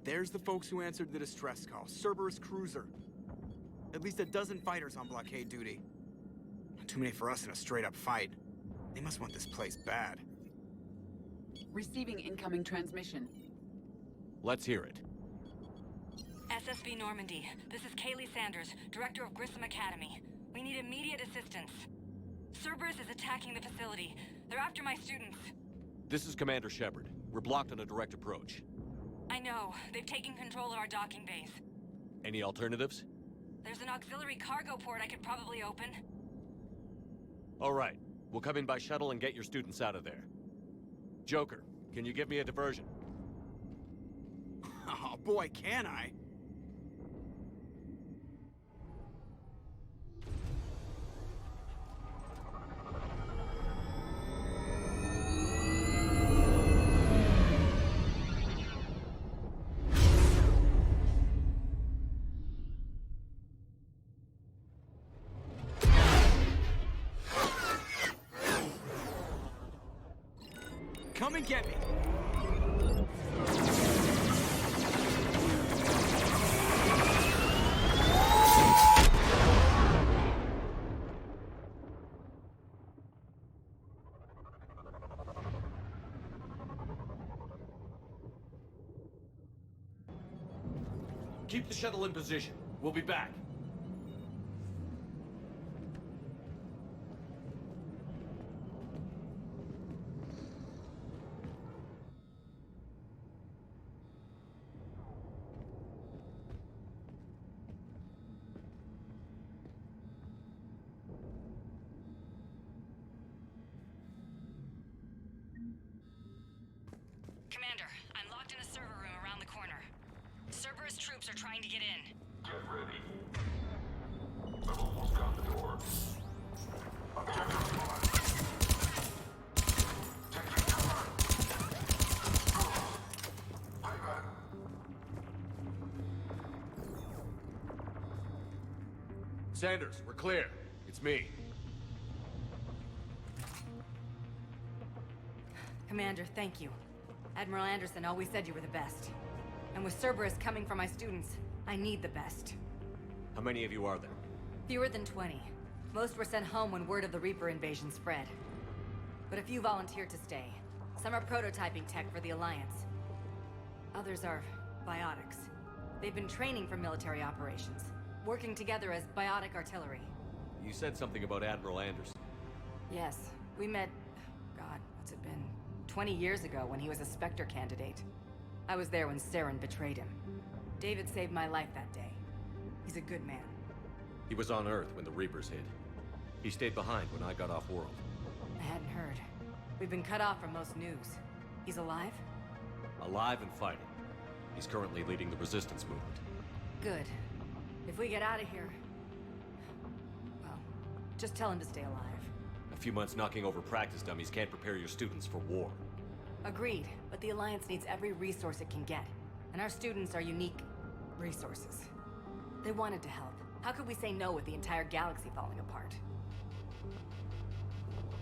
There's the folks who answered the distress call. Cerberus cruiser. At least a dozen fighters on blockade duty. Too many for us in a straight-up fight. They must want this place bad. Receiving incoming transmission. Let's hear it. SSB Normandy. This is Kaylee Sanders, Director of Grissom Academy. We need immediate assistance. Cerberus is attacking the facility. They're after my students. This is Commander Shepard. We're blocked on a direct approach. I know. They've taken control of our docking base. Any alternatives? There's an auxiliary cargo port I could probably open. All right. We'll come in by shuttle and get your students out of there. Joker, can you give me a diversion? Oh boy, can I! Come and get me! Keep the shuttle in position. We'll be back. Commander, I'm locked in a server room around the corner. Cerberus troops are trying to get in. Get ready. I've almost got the door. Objective lost. Taking cover. Payback. Sanders, we're clear. It's me. Commander, thank you. Admiral Anderson always said you were the best. And with Cerberus coming for my students, I need the best. How many of you are there? Fewer than 20. Most were sent home when word of the Reaper invasion spread. But a few volunteered to stay. Some are prototyping tech for the Alliance. Others are biotics. They've been training for military operations, working together as biotic artillery. You said something about Admiral Anderson. Yes, we met, God, what's it been? 20 years ago when he was a Spectre candidate. I was there when Saren betrayed him. David saved my life that day. He's a good man. He was on Earth when the Reapers hit. He stayed behind when I got off-world. I hadn't heard. We've been cut off from most news. He's alive? Alive and fighting. He's currently leading the resistance movement. Good. If we get out of here... well, just tell him to stay alive. A few months knocking over practice dummies can't prepare your students for war. Agreed, but the Alliance needs every resource it can get. And our students are unique resources. They wanted to help. How could we say no with the entire galaxy falling apart?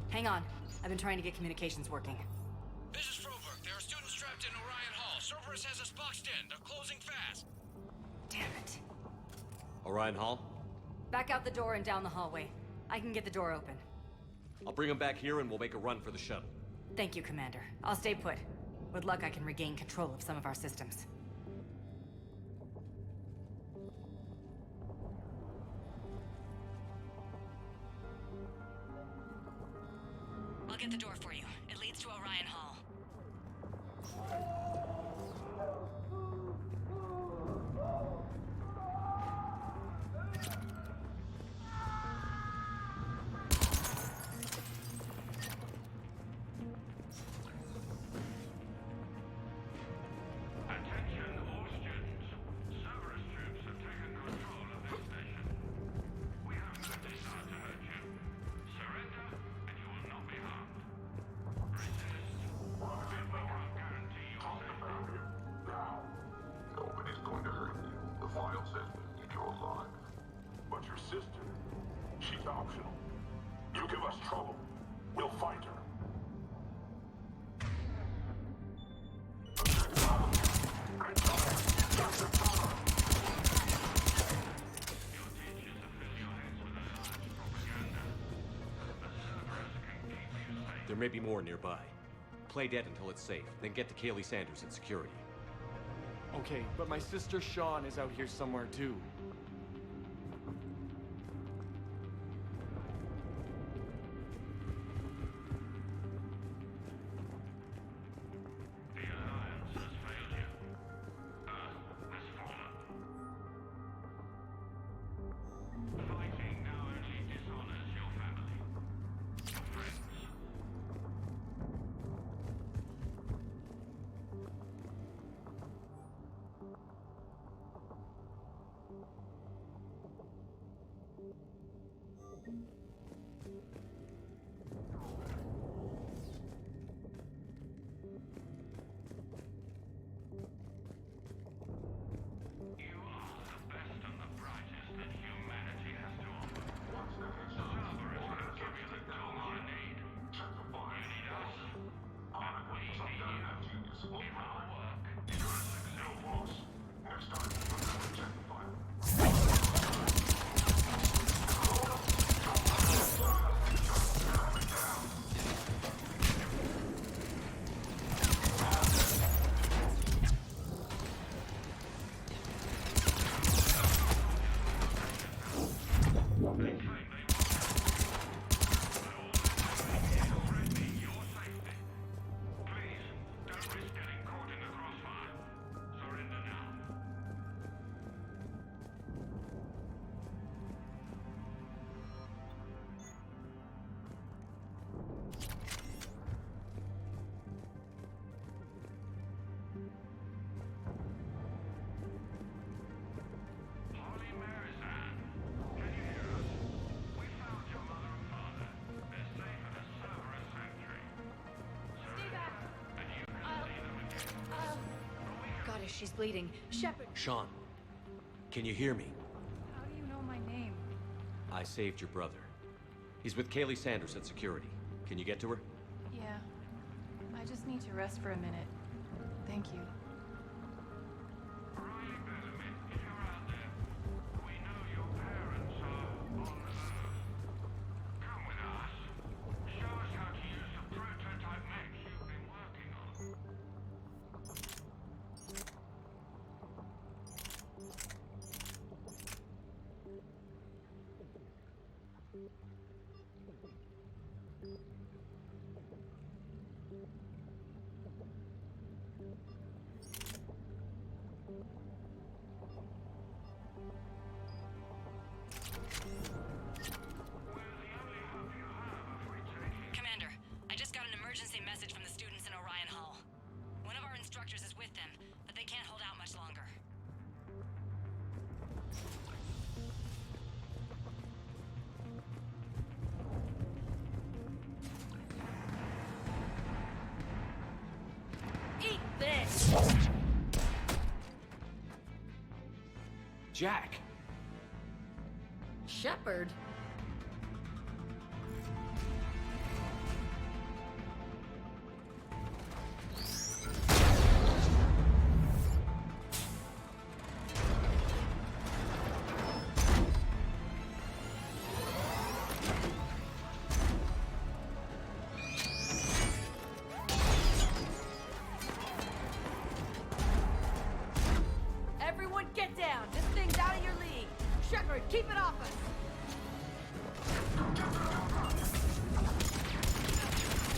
Hang on. I've been trying to get communications working. This is Froberg. There are students trapped in Orion Hall. Cerberus has us boxed in. They're closing fast. Damn it. Orion Hall? Back out the door and down the hallway. I can get the door open. I'll bring them back here and we'll make a run for the shuttle. Thank you, Commander. I'll stay put. With luck, I can regain control of some of our systems. I'll get the door for you. It leads to Orion Hall. Attention all students. Cerberus troops have taken control of this station. We have no desire to hurt you. Surrender and you will not be harmed. Resist. Then we can't guarantee your safety. Now, nobody's going to hurt you. The file says we need you alive. But your sister, she's optional. You give us trouble, we'll find her. Good job. There may be more nearby. Play dead until it's safe, then get to Kaylee Sanders at security. Okay, but my sister Sean is out here somewhere too. The Alliance has failed you. Earth has fallen. Fighting now only dishonors your family, your friends. You are the best and the brightest that humanity has to offer. Cerberus will give you the tools you need. You need us, and we need you. If our work is to succeed. They claim they want but all they threaten your safety. Please, don't risk getting caught in the crossfire. Surrender now. Holy Mary's Anne, can you hear us? We found your mother and father. They're safe at a Cerberus sanctuary. Surrender, and you can see them again. Goddess, she's bleeding. Shepard, Sean, can you hear me? How do you know my name? I saved your brother. He's with Kaylee Sanders at security. Can you get to her? Yeah. I just need to rest for a minute. Thank you. Riley Bellamy, if you're out there, we know your parents are on Earth. Come with us. Show us how to use the prototype mech you've been working on. Commander, I just got an emergency message from the students in Orion Hall. One of our instructors is with them, but they can't hold out much longer. Eat this! Jack! Shepard? Everyone get down! This thing's out of your league! Shepard, keep it off us!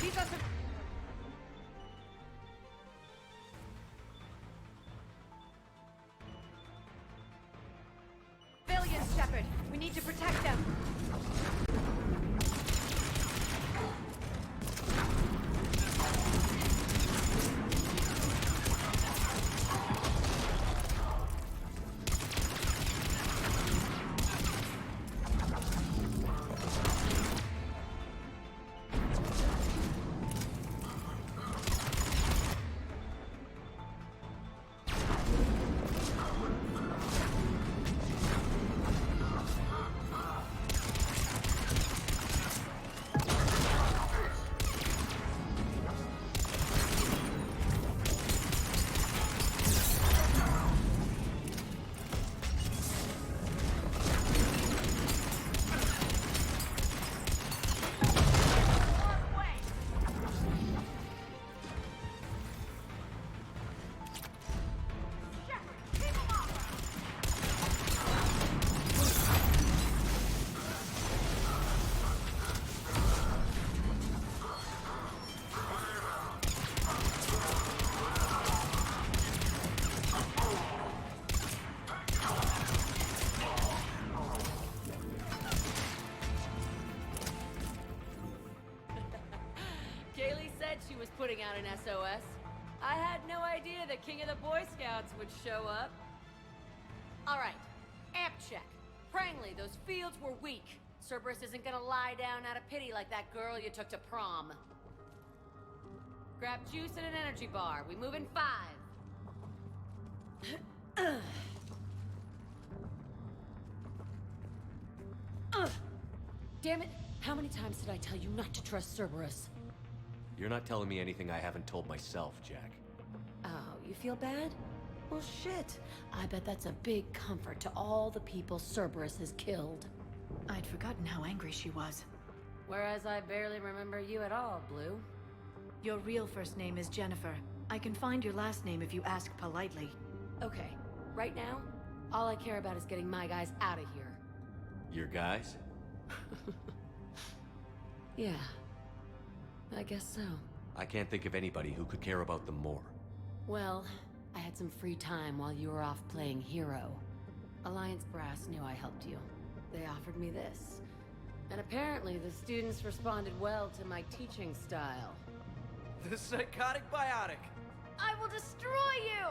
Keep us... Civilians, Shepard! We need to protect them! Kaylee said she was putting out an SOS. I had no idea the king of the Boy Scouts would show up. All right, amp check. Prangley, those fields were weak. Cerberus isn't gonna lie down out of pity like that girl you took to prom. Grab juice and an energy bar. We move in 5. Damn it! How many times did I tell you not to trust Cerberus? You're not telling me anything I haven't told myself, Jack. Oh, you feel bad? Well, shit. I bet that's a big comfort to all the people Cerberus has killed. I'd forgotten how angry she was. Whereas I barely remember you at all, Blue. Your real first name is Jennifer. I can find your last name if you ask politely. Okay, right now, all I care about is getting my guys out of here. Your guys? Yeah, I guess so. I can't think of anybody who could care about them more. Well, I had some free time while you were off playing hero. Alliance Brass knew I helped you. They offered me this. And apparently the students responded well to my teaching style. The psychotic biotic! I will destroy you!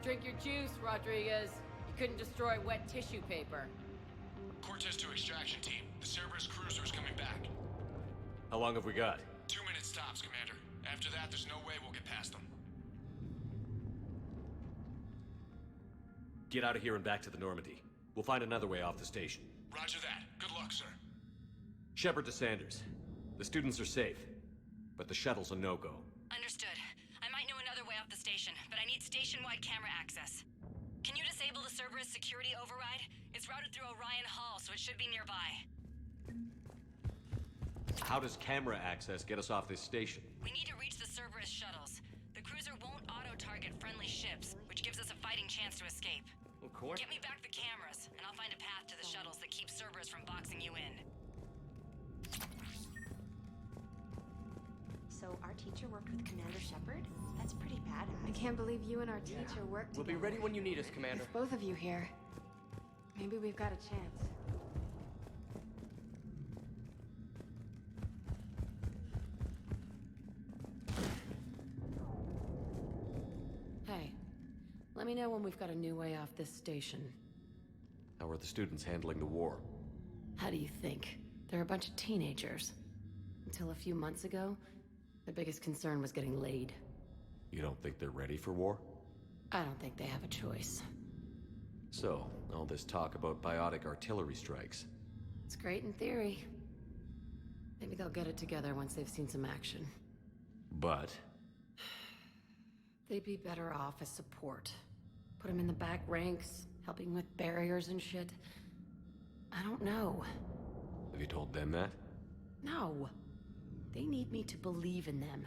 Drink your juice, Rodriguez. You couldn't destroy wet tissue paper. Cortez to extraction team. The Cerberus cruiser is coming back. How long have we got? 2 minutes tops, Commander. After that, there's no way we'll get past them. Get out of here and back to the Normandy. We'll find another way off the station. Roger that. Good luck, sir. Shepard to Sanders. The students are safe, but the shuttle's a no-go. Understood. I might know another way off the station, but I need station-wide camera access. Can you disable the Cerberus security override? It's routed through Orion Hall, so it should be nearby. How does camera access get us off this station? We need to reach the Cerberus shuttles. The cruiser won't auto-target friendly ships, which gives us a fighting chance to escape. Of course. Get me back the cameras, and I'll find a path to the shuttles that keep Cerberus from boxing you in. So our teacher worked with Commander Shepard? That's pretty badass. I can't believe you and our teacher worked We'll together. be ready when you need us, Commander. With both of you here, maybe we've got a chance. Hey, let me know when we've got a new way off this station. How are the students handling the war? How do you think? They're a bunch of teenagers. Until a few months ago, their biggest concern was getting laid. You don't think they're ready for war? I don't think they have a choice. So, all this talk about biotic artillery strikes. It's great in theory. Maybe they'll get it together once they've seen some action. But? They'd be better off as support. Put them in the back ranks, helping with barriers and shit. I don't know. Have you told them that? No. They need me to believe in them.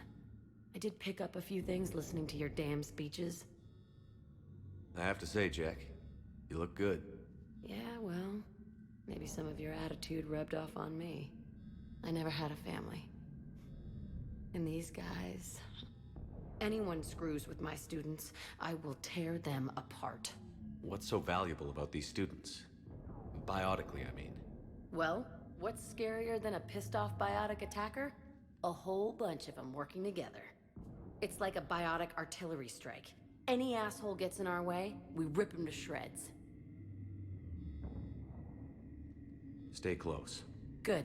I did pick up a few things listening to your damn speeches. I have to say, Jack, you look good. Yeah, well, maybe some of your attitude rubbed off on me. I never had a family. And these guys... Anyone screws with my students, I will tear them apart. What's so valuable about these students? Biotically, I mean. Well, what's scarier than a pissed-off biotic attacker? A whole bunch of them working together. It's like a biotic artillery strike. Any asshole gets in our way, we rip him to shreds. Stay close. Good.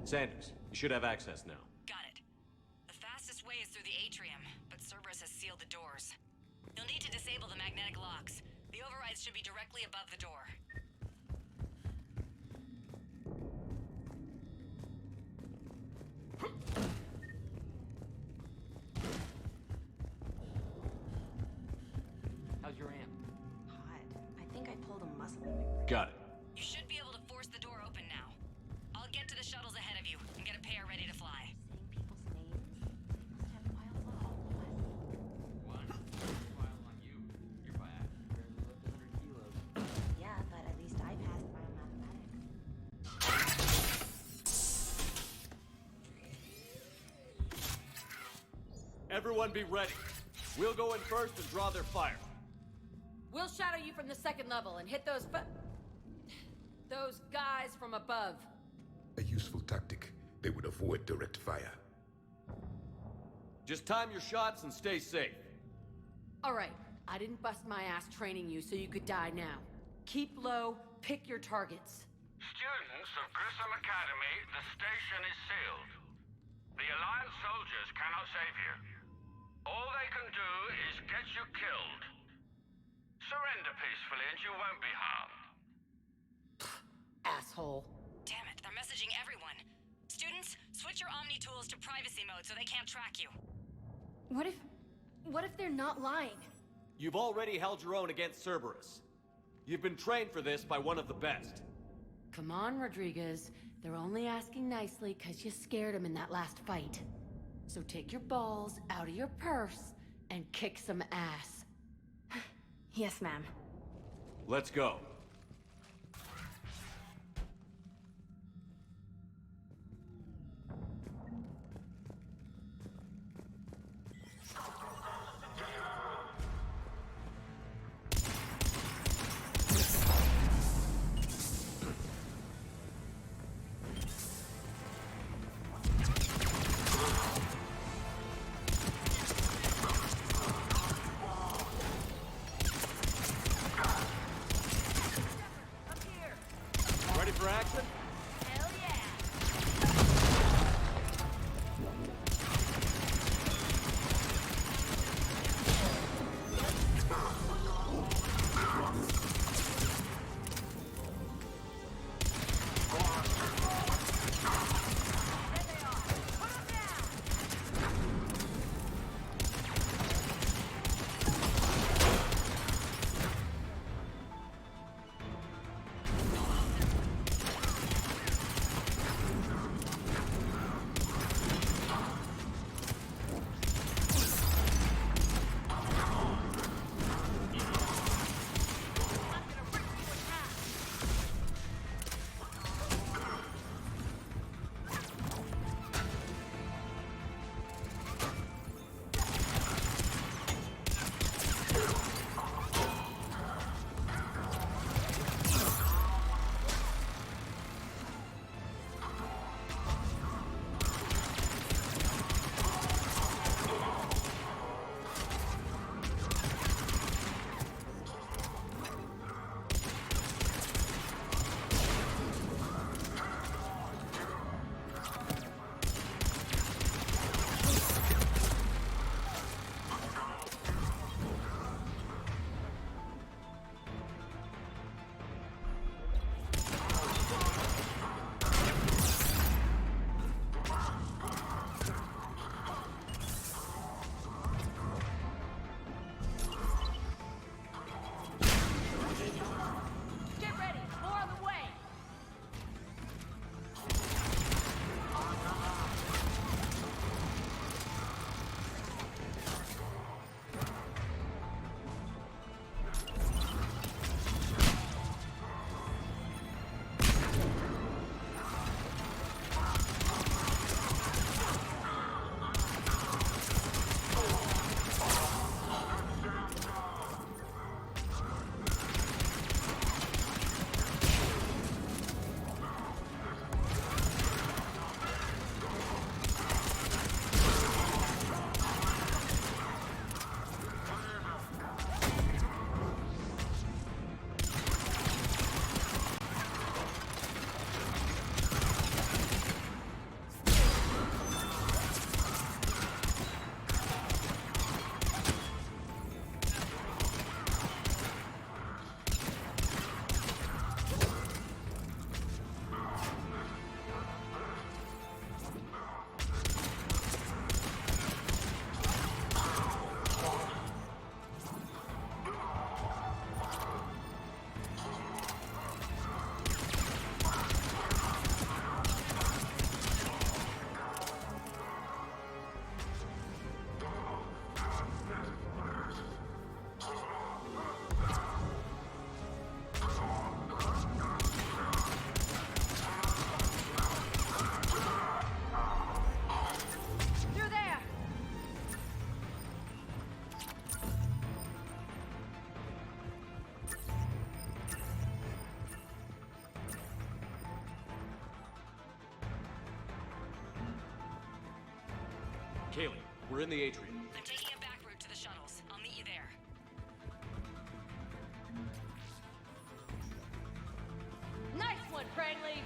Sanders, you should have access now. Got it. The fastest way is through the atrium, but Cerberus has sealed the doors. You'll need to disable the magnetic locks. The overrides should be directly above the door. How's your amp? Hot. I think I pulled a muscle. Got it. You should be able to force the door open now. I'll get to the shuttles ahead of you and get a pair ready to fly. Saying people's names? Must have piles of all of us. What? Pile on you. You're biotic. Barely lift 100 kilos. Yeah, but at least I passed biomathematics. Everyone be ready. We'll go in first and draw their fire. We'll shadow you from the second level and hit those guys from above. A useful tactic. They would avoid direct fire. Just time your shots and stay safe. All right, I didn't bust my ass training you so you could die now. Keep low, pick your targets. Students of Grissom Academy, the station is sealed. The Alliance soldiers cannot save you. All they can do is get you killed. Surrender peacefully and you won't be harmed. Asshole. Damn it, they're messaging everyone. Students, switch your Omni tools to privacy mode so they can't track you. What if they're not lying? You've already held your own against Cerberus. You've been trained for this by one of the best. Come on, Rodriguez. They're only asking nicely because you scared them in that last fight. So take your balls out of your purse and kick some ass. Yes, ma'am. Let's go. Kaylee, we're in the atrium. I'm taking a back route to the shuttles. I'll meet you there. Nice one, Prangley!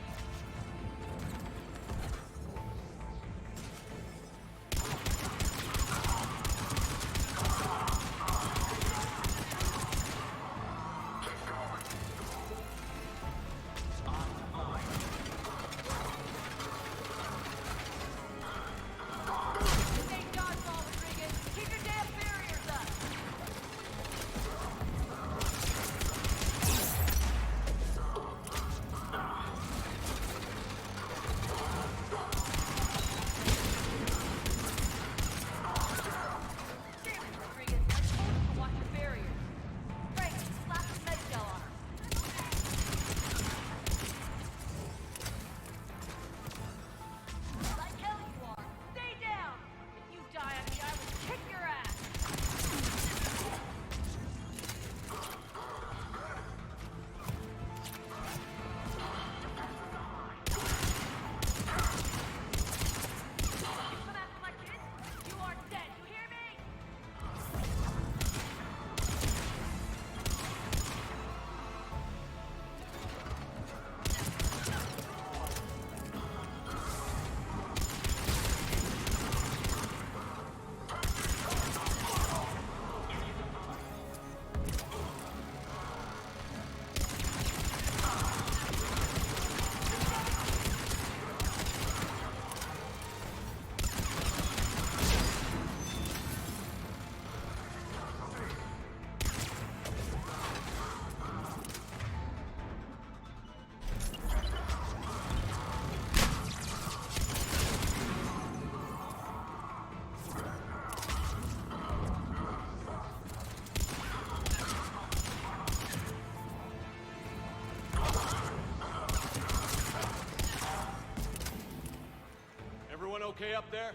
Okay up there?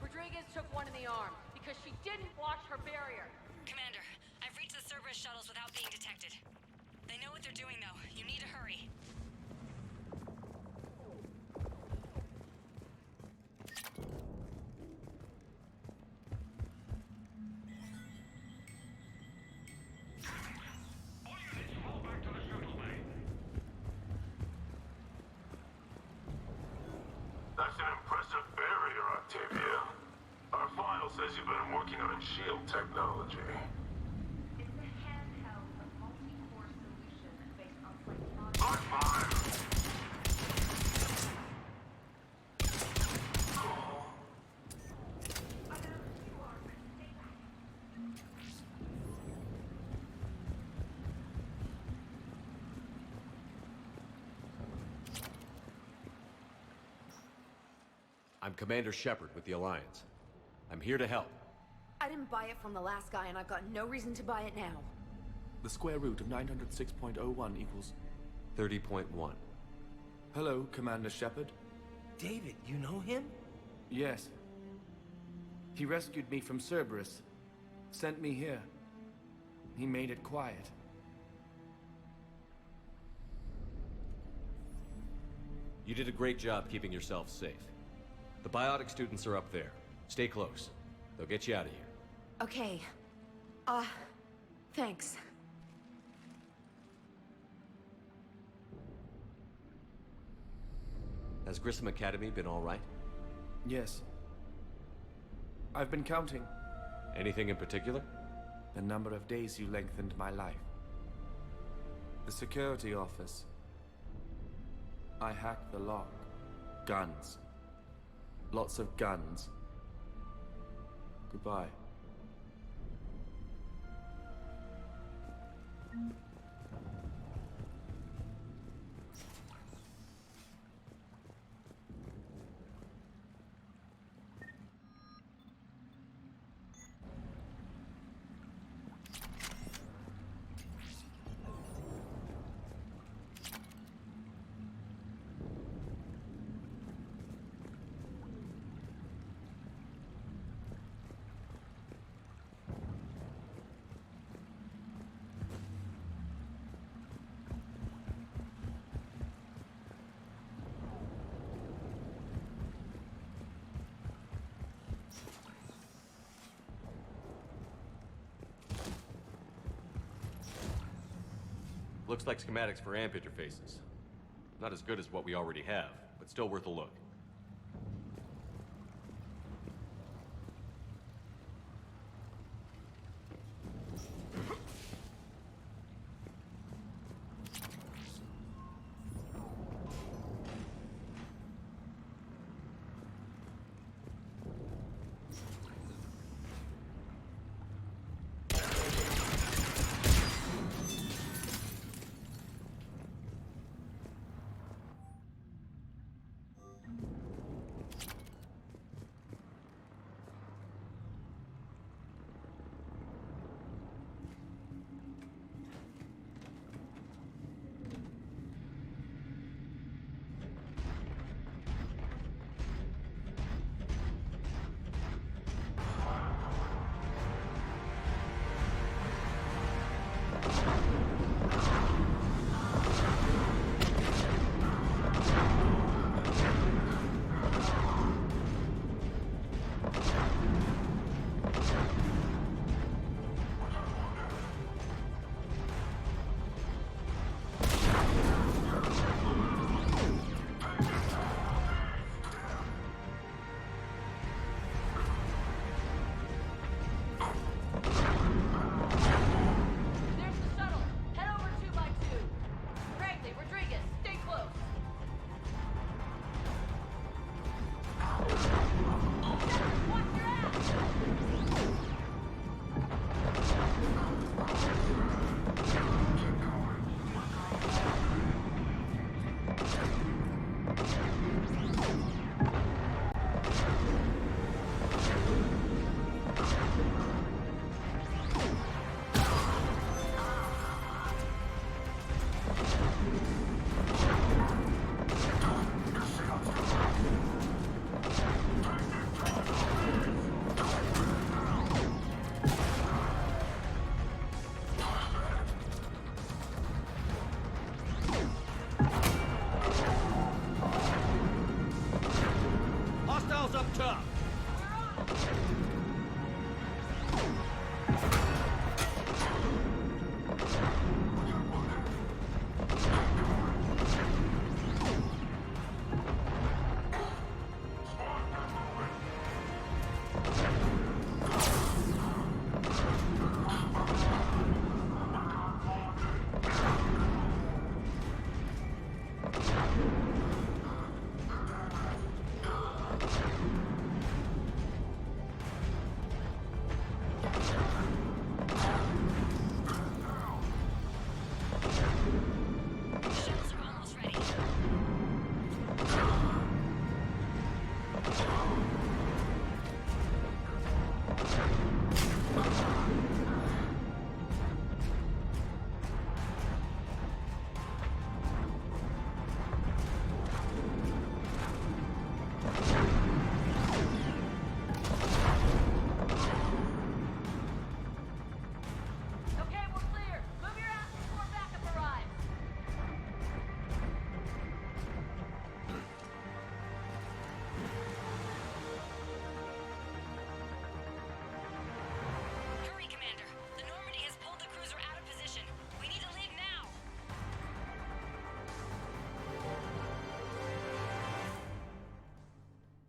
Rodriguez took one in the arm because she didn't watch her barrier. Commander, I've reached the Cerberus shuttles without being detected. They know what they're doing, though. You need to hurry. All units fall back to the shuttle bay. That's an impressive barrier, Octavia. Our file says you've been working on shield technology. It's a handheld, multi-core solution based on On fire! I'm Commander Shepard with the Alliance. I'm here to help. I didn't buy it from the last guy, and I've got no reason to buy it now. The square root of 906.01 equals... 30.1. Hello, Commander Shepard. David, you know him? Yes. He rescued me from Cerberus. Sent me here. He made it quiet. You did a great job keeping yourself safe. The biotic students are up there. Stay close. They'll get you out of here. Okay. Thanks. Has Grissom Academy been all right? Yes. I've been counting. Anything in particular? The number of days you lengthened my life. The security office. I hacked the lock. Guns. Lots of guns. Goodbye. Looks like schematics for amp interfaces. Not as good as what we already have, but still worth a look.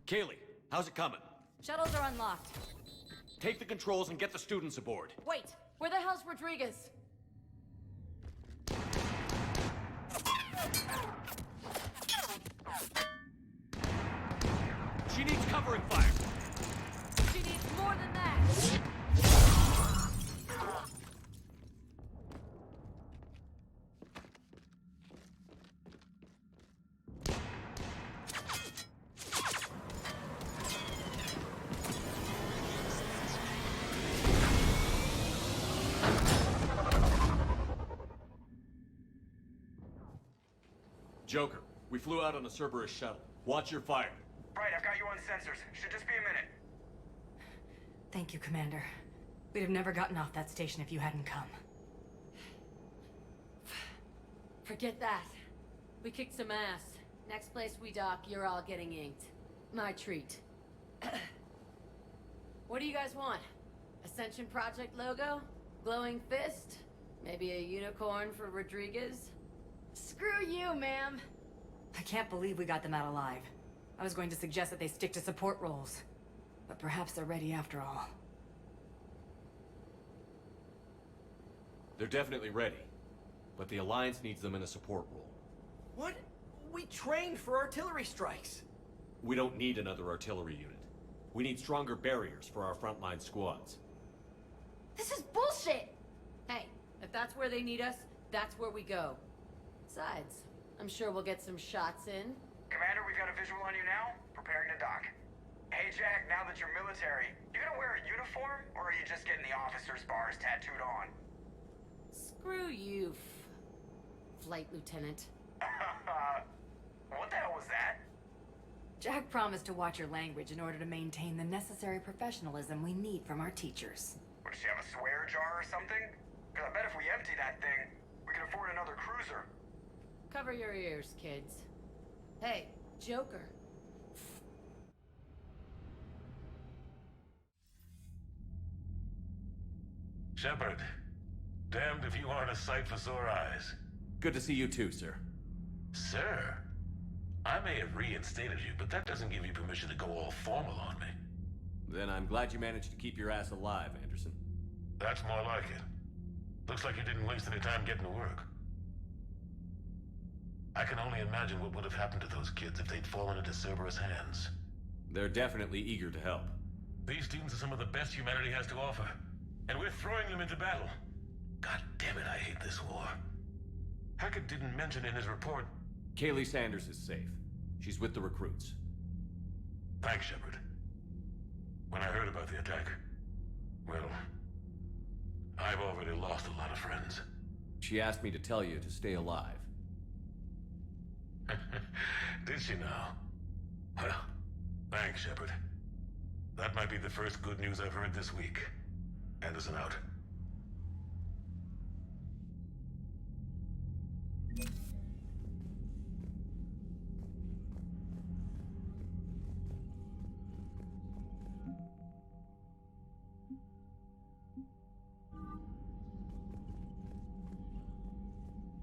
Kaylee, how's it coming? Shuttles are unlocked. Take the controls and get the students aboard. Wait, where the hell's Rodriguez? She needs covering fire. She needs more than that. Joker, we flew out on a Cerberus shuttle. Watch your fire. Right, I've got you on sensors. Should just be a minute. Thank you, Commander. We'd have never gotten off that station if you hadn't come. Forget that. We kicked some ass. Next place we dock, you're all getting inked. My treat. What do you guys want? Ascension Project logo? Glowing fist? Maybe a unicorn for Rodriguez? Screw you, ma'am! I can't believe we got them out alive. I was going to suggest that they stick to support roles. But perhaps they're ready after all. They're definitely ready. But the Alliance needs them in a support role. What? We trained for artillery strikes. We don't need another artillery unit. We need stronger barriers for our frontline squads. This is bullshit! Hey, if that's where they need us, that's where we go. Besides, I'm sure we'll get some shots in. Commander, we've got a visual on you now. Preparing to dock. Hey, Jack, now that you're military, you gonna wear a uniform, or are you just getting the officer's bars tattooed on? Screw you, Flight Lieutenant. What the hell was that? Jack promised to watch your language in order to maintain the necessary professionalism we need from our teachers. What, does she have a swear jar or something? Because I bet if we empty that thing, we can afford another cruiser. Cover your ears, kids. Hey, Joker. Shepard, damned if you aren't a sight for sore eyes. Good to see you too, sir. Sir? I may have reinstated you, but that doesn't give you permission to go all formal on me. Then I'm glad you managed to keep your ass alive, Anderson. That's more like it. Looks like you didn't waste any time getting to work. I can only imagine what would have happened to those kids if they'd fallen into Cerberus' hands. They're definitely eager to help. These students are some of the best humanity has to offer, and we're throwing them into battle. God damn it, I hate this war. Hackett didn't mention in his report... Kaylee Sanders is safe. She's with the recruits. Thanks, Shepard. When I heard about the attack, well, I've already lost a lot of friends. She asked me to tell you to stay alive. Did she now? Well, thanks, Shepard. That might be the first good news I've heard this week. Anderson out.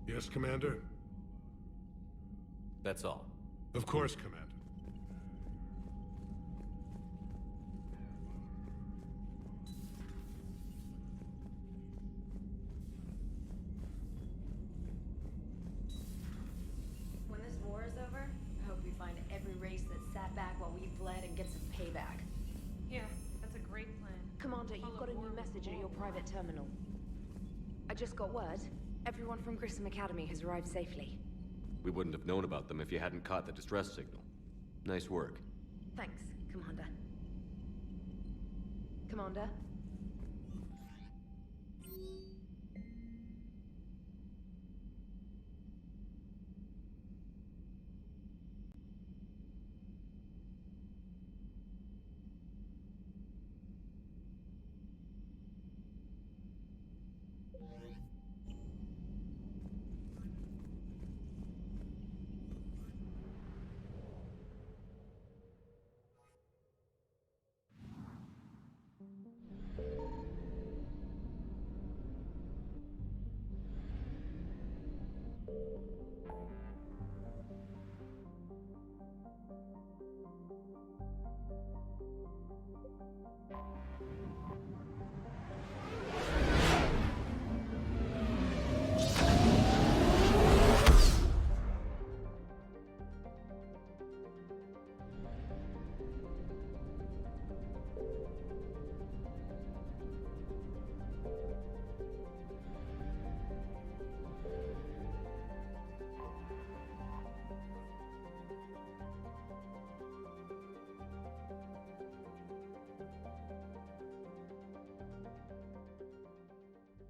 Yes, Commander? That's all. Of course, Commander. When this war is over, I hope we find every race that sat back while we bled and get some payback. Yeah, that's a great plan. Commander, you've got a new message at your private terminal. I just got word. Everyone from Grissom Academy has arrived safely. We wouldn't have known about them if you hadn't caught the distress signal. Nice work. Thanks, Commander. Commander?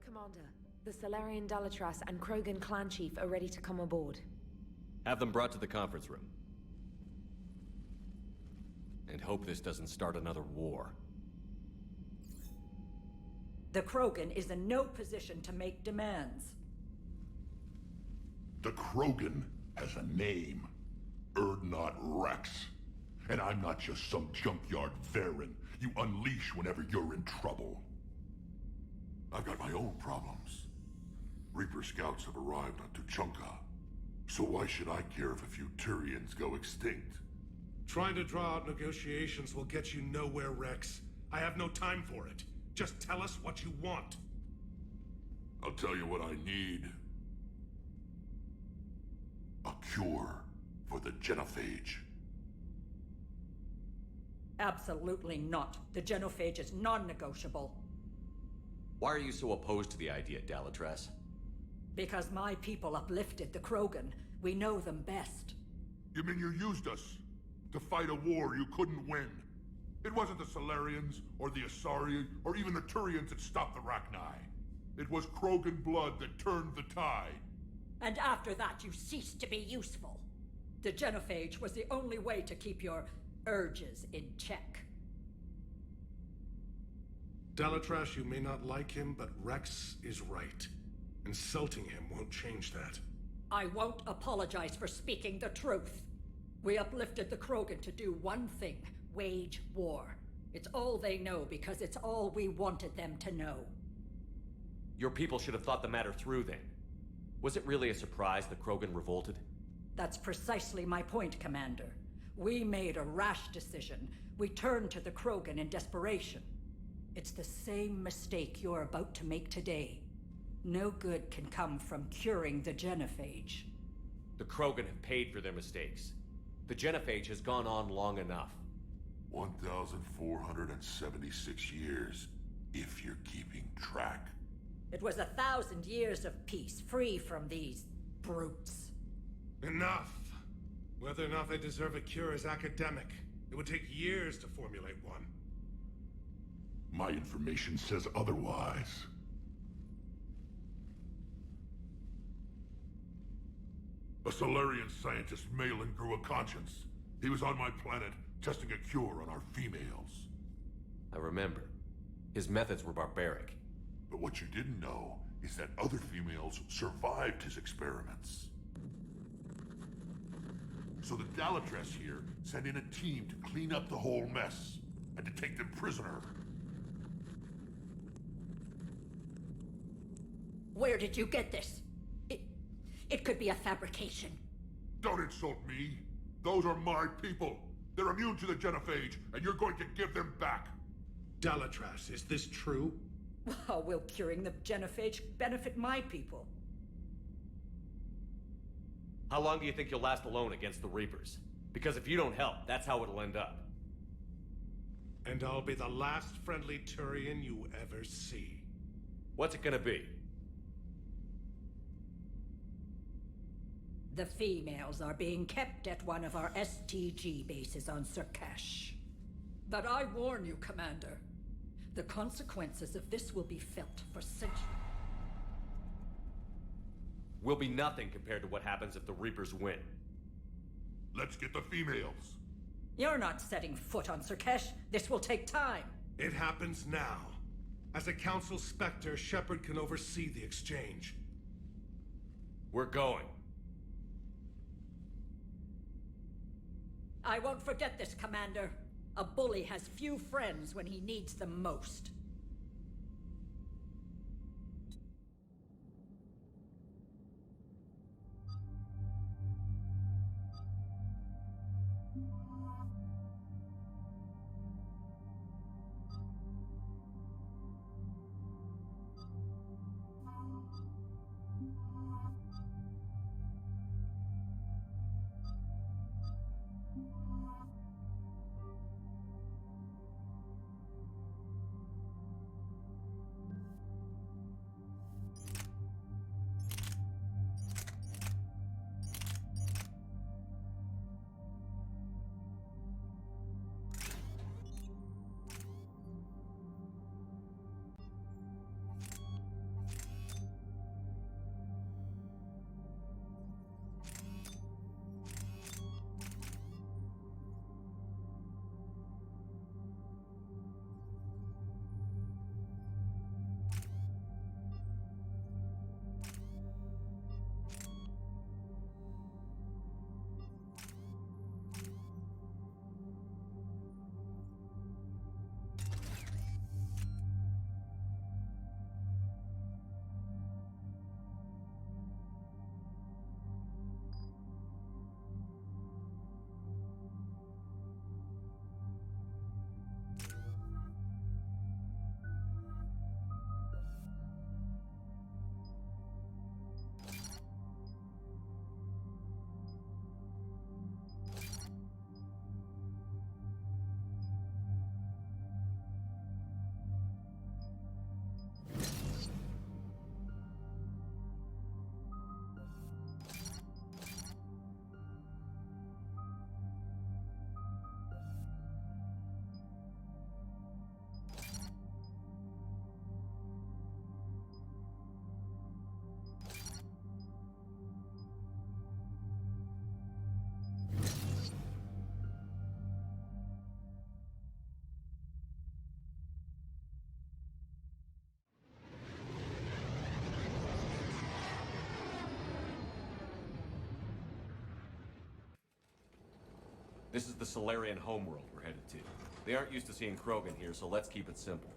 Commander, the Solarian Dalatras and Krogan clan chief are ready to come aboard. Have them brought to the conference room. And hope this doesn't start another war. The Krogan is in no position to make demands. The Krogan has a name. Urdnot Rex. And I'm not just some junkyard Varen you unleash whenever you're in trouble. I've got my own problems. Reaper scouts have arrived on Tuchanka. So why should I care if a few Turians go extinct? Trying to draw out negotiations will get you nowhere, Rex. I have no time for it. Just tell us what you want. I'll tell you what I need. A cure for the genophage. Absolutely not. The genophage is non-negotiable. Why are you so opposed to the idea, Dalatrass? Because my people uplifted the Krogan. We know them best. You mean you used us to fight a war you couldn't win? It wasn't the Solarians, or the Asari, or even the Turians that stopped the Rachni. It was Krogan blood that turned the tide. And after that, you ceased to be useful. The genophage was the only way to keep your urges in check. Dalatrash, you may not like him, but Rex is right. Insulting him won't change that. I won't apologize for speaking the truth. We uplifted the Krogan to do one thing: wage war. It's all they know because it's all we wanted them to know. Your people should have thought the matter through then. Was it really a surprise the Krogan revolted? That's precisely my point, Commander. We made a rash decision. We turned to the Krogan in desperation. It's the same mistake you're about to make today. No good can come from curing the genophage. The Krogan have paid for their mistakes. The genophage has gone on long enough. 1,476 years, if you're keeping track. It was 1,000 years of peace, free from these brutes. Enough! Whether or not they deserve a cure is academic. It would take years to formulate one. My information says otherwise. A Solarian scientist, Malin, grew a conscience. He was on my planet, testing a cure on our females. I remember. His methods were barbaric. But what you didn't know is that other females survived his experiments. So the Dalatrass here sent in a team to clean up the whole mess, and to take them prisoner. Where did you get this? It could be a fabrication. Don't insult me. Those are my people. They're immune to the genophage, and you're going to give them back. Dalatrass, is this true? How will curing the genophage benefit my people? How long do you think you'll last alone against the Reapers? Because if you don't help, that's how it'll end up. And I'll be the last friendly Turian you ever see. What's it gonna be? The females are being kept at one of our STG bases on Surkash. But I warn you, Commander, the consequences of this will be felt for centuries. Will be nothing compared to what happens if the Reapers win. Let's get the females. You're not setting foot on Surkash. This will take time. It happens now. As a Council Spectre, Shepard can oversee the exchange. We're going. I won't forget this, Commander. A bully has few friends when he needs them most. This is the Solarian homeworld we're headed to. They aren't used to seeing Krogan here, so let's keep it simple.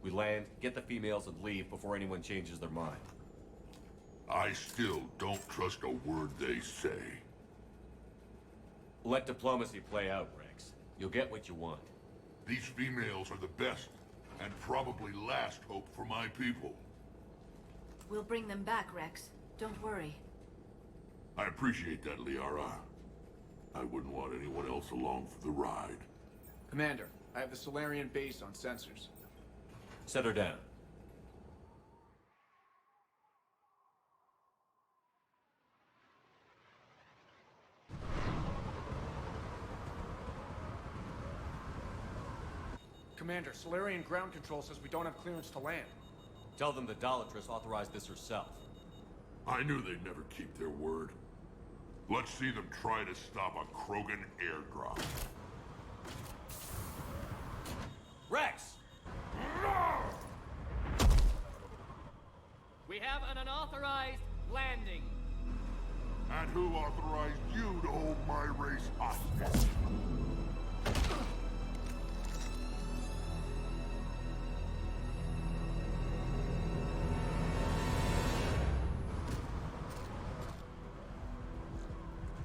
We land, get the females, and leave before anyone changes their mind. I still don't trust a word they say. Let diplomacy play out, Rex. You'll get what you want. These females are the best, and probably last hope for my people. We'll bring them back, Rex. Don't worry. I appreciate that, Liara. I wouldn't want anyone else along for the ride. Commander, I have the Solarian base on sensors. Set her down. Commander, Solarian ground control says we don't have clearance to land. Tell them the Dolatress authorized this herself. I knew they'd never keep their word. Let's see them try to stop a Krogan airdrop. Rex! We have an unauthorized landing. And who authorized you to hold my race hostage?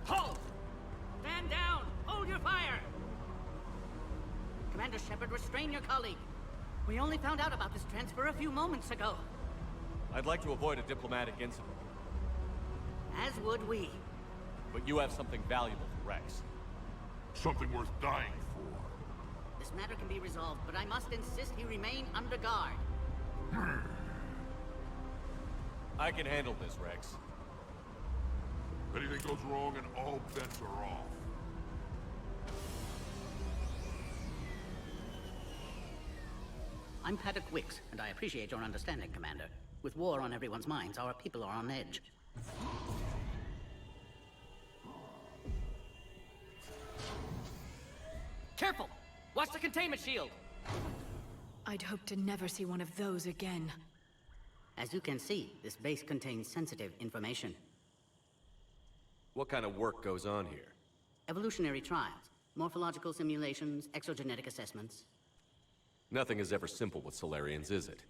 Halt! Stand down! Hold your fire! Commander Shepard, restrain your colleague. We only found out about this transfer a few moments ago. I'd like to avoid a diplomatic incident. As would we. But you have something valuable for Rex. Something worth dying for. This matter can be resolved, but I must insist he remain under guard. I can handle this, Rex. If anything goes wrong and all bets are off. I'm Paddock Wicks, and I appreciate your understanding, Commander. With war on everyone's minds, our people are on edge. Careful! Watch the containment shield! I'd hope to never see one of those again. As you can see, this base contains sensitive information. What kind of work goes on here? Evolutionary trials, morphological simulations, exogenetic assessments. Nothing is ever simple with Solarians, is it?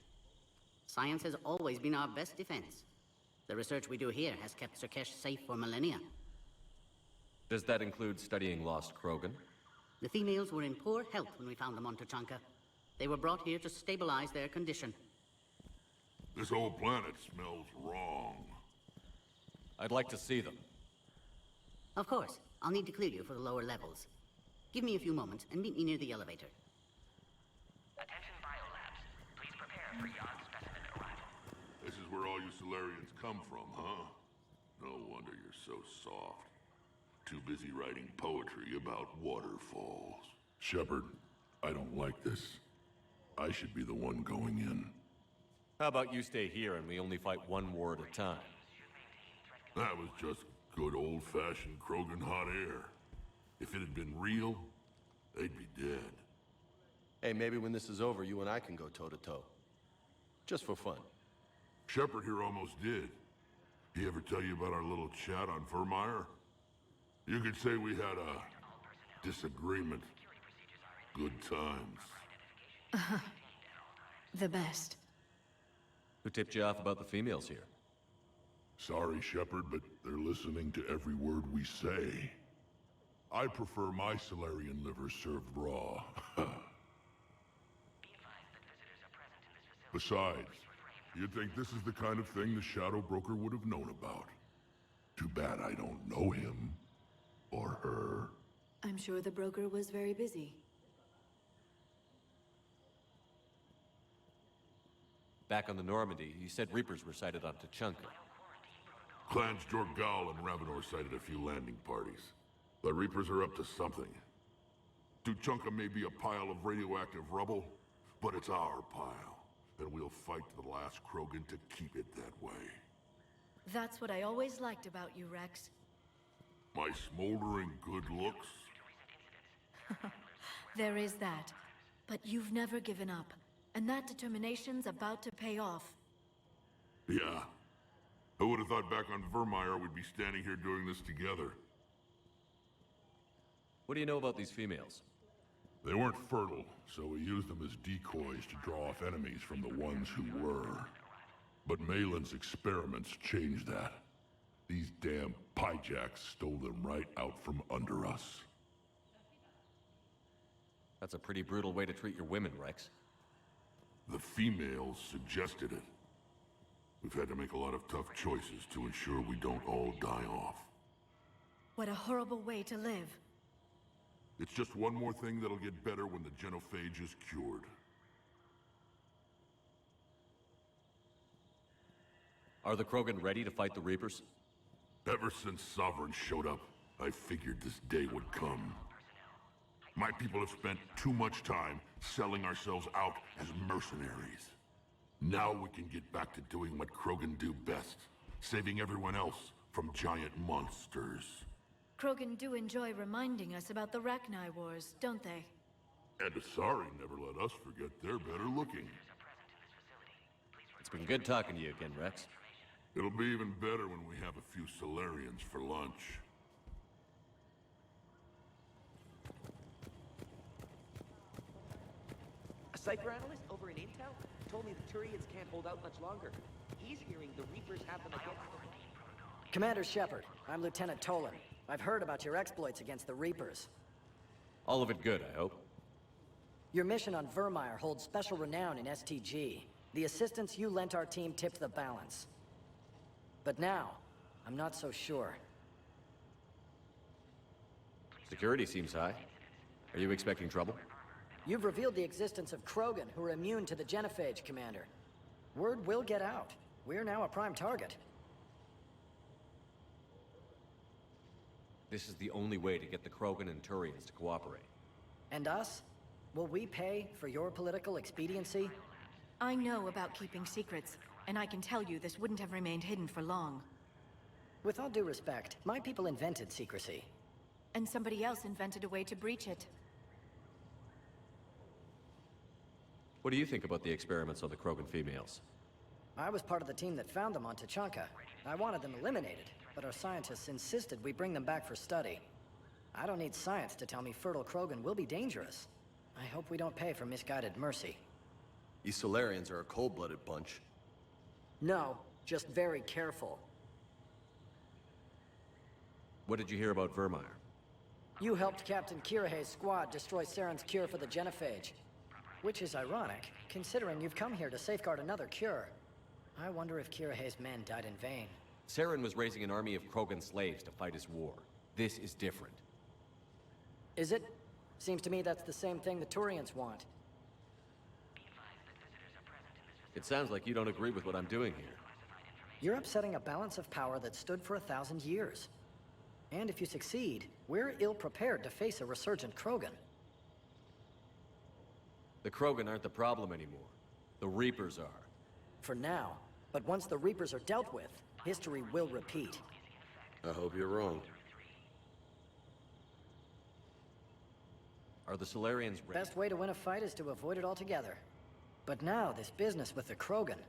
Science has always been our best defense. The research we do here has kept Surkesh safe for millennia. Does that include studying lost Krogan? The females were in poor health when we found them on Tuchanka. They were brought here to stabilize their condition. This whole planet smells wrong. I'd like to see them. Of course. I'll need to clear you for the lower levels. Give me a few moments and meet me near the elevator. Attention biolabs. Please prepare for yon specimen arrival. This is where all you Solarians come from, huh? No wonder you're so soft. Too busy writing poetry about waterfalls. Shepard, I don't like this. I should be the one going in. How about you stay here and we only fight one war at a time? That was just good old-fashioned Krogan hot air. If it had been real, they'd be dead. Hey, maybe when this is over, you and I can go toe-to-toe. Just for fun. Shepard here almost did. He ever tell you about our little chat on Vermeer? You could say we had a disagreement. Good times. The best. Who tipped you off about the females here? Sorry, Shepard, but they're listening to every word we say. I prefer my Solarian liver served raw. Besides, you'd think this is the kind of thing the Shadow Broker would have known about. Too bad I don't know him. Or her. I'm sure the broker was very busy. Back on the Normandy, you said Reapers were sighted on Tuchanka. Clans Jorgal and Ravenor sighted a few landing parties. The Reapers are up to something. Tuchanka may be a pile of radioactive rubble, but it's our pile. And we'll fight to the last Krogan to keep it that way. That's what I always liked about you, Rex. My smoldering good looks? There is that. But you've never given up. And that determination's about to pay off. Yeah. Who would have thought back on Vermeer we'd be standing here doing this together? What do you know about these females? They weren't fertile, so we used them as decoys to draw off enemies from the ones who were. But Malin's experiments changed that. These damn pyjacks stole them right out from under us. That's a pretty brutal way to treat your women, Rex. The females suggested it. We've had to make a lot of tough choices to ensure we don't all die off. What a horrible way to live. It's just one more thing that'll get better when the genophage is cured. Are the Krogan ready to fight the Reapers? Ever since Sovereign showed up, I figured this day would come. My people have spent too much time selling ourselves out as mercenaries. Now we can get back to doing what Krogan do best, saving everyone else from giant monsters. Krogan do enjoy reminding us about the Rachni Wars, don't they? And Asari never let us forget they're better looking. It's been good talking to you again, Rex. It'll be even better when we have a few Solarians for lunch. A cipher analyst over in Intel told me the Turians can't hold out much longer. He's hearing the Reapers have them against them. Commander Shepard, I'm Lieutenant Tolan. I've heard about your exploits against the Reapers. All of it good, I hope. Your mission on Vermeer holds special renown in STG. The assistance you lent our team tipped the balance. But now, I'm not so sure. Security seems high. Are you expecting trouble? You've revealed the existence of Krogan who are immune to the genophage, Commander. Word will get out. We're now a prime target. This is the only way to get the Krogan and Turians to cooperate. And us? Will we pay for your political expediency? I know about keeping secrets, and I can tell you this wouldn't have remained hidden for long. With all due respect, my people invented secrecy. And somebody else invented a way to breach it. What do you think about the experiments on the Krogan females? I was part of the team that found them on Tachanka. I wanted them eliminated, but our scientists insisted we bring them back for study. I don't need science to tell me fertile Krogan will be dangerous. I hope we don't pay for misguided mercy. These Solarians are a cold-blooded bunch. No, just very careful. What did you hear about Vermeer? You helped Captain Kirahe's squad destroy Saren's cure for the genophage. Which is ironic, considering you've come here to safeguard another cure. I wonder if Kirahe's men died in vain. Saren was raising an army of Krogan slaves to fight his war. This is different. Is it? Seems to me that's the same thing the Turians want. It sounds like you don't agree with what I'm doing here. You're upsetting a balance of power that stood for 1,000 years. And if you succeed, we're ill-prepared to face a resurgent Krogan. The Krogan aren't the problem anymore. The Reapers are. For now. But once the Reapers are dealt with, history will repeat. I hope you're wrong. Are the Solarians ready? Best way to win a fight is to avoid it altogether. But now, this business with the Krogan,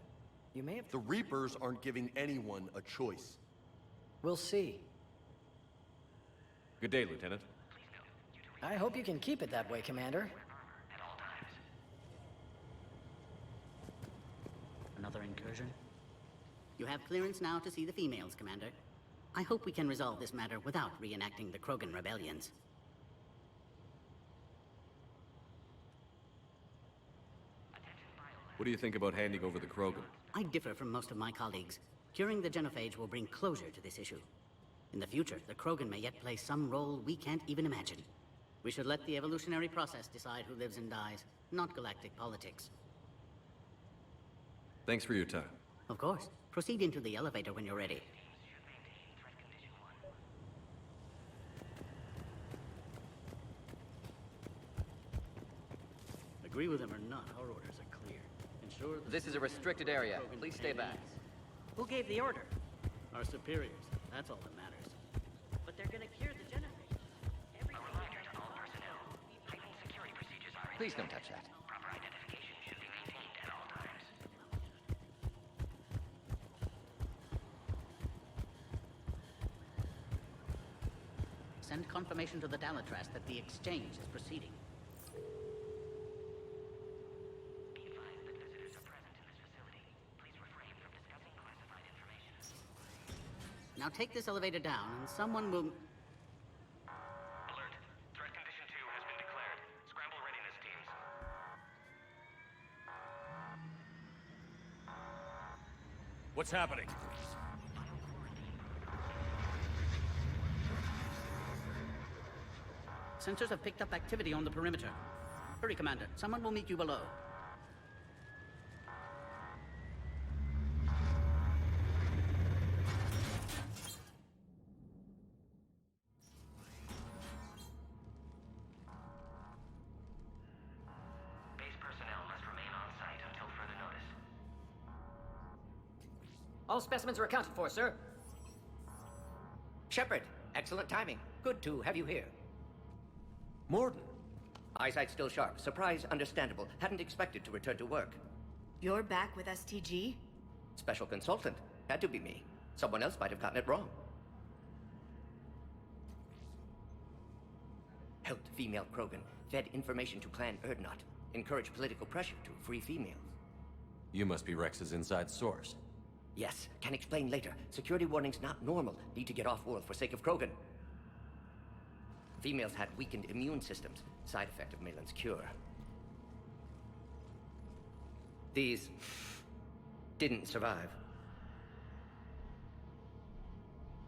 you may have... The Reapers aren't giving anyone a choice. We'll see. Good day, Lieutenant. I hope you can keep it that way, Commander. Another incursion? You have clearance now to see the females, Commander. I hope we can resolve this matter without reenacting the Krogan rebellions. What do you think about handing over the Krogan? I differ from most of my colleagues. Curing the genophage will bring closure to this issue. In the future, the Krogan may yet play some role we can't even imagine. We should let the evolutionary process decide who lives and dies, not galactic politics. Thanks for your time. Of course. Proceed into the elevator when you're ready. Agree with him or not, our orders are clear. Ensure This is a restricted area. Please stay back. Who gave the order? Our superiors. That's all that matters. But they're gonna cure the genophage. Please don't touch that. Send confirmation to the Dalatras that the exchange is proceeding. Now take this elevator down, and someone will... Alert. Threat condition 2 has been declared. Scramble readiness teams. What's happening? Sensors have picked up activity on the perimeter. Hurry, Commander. Someone will meet you below. Base personnel must remain on site until further notice. All specimens are accounted for, sir. Shepard, excellent timing. Good to have you here. Morden. Eyesight still sharp. Surprise understandable. Hadn't expected to return to work. You're back with STG? Special consultant. Had to be me. Someone else might have gotten it wrong. Helped female Krogan. Fed information to Clan Erdnot. Encouraged political pressure to free females. You must be Rex's inside source. Yes, can explain later. Security warnings not normal. Need to get off-world for sake of Krogan. Females had weakened immune systems. Side effect of Malin's cure. These didn't survive.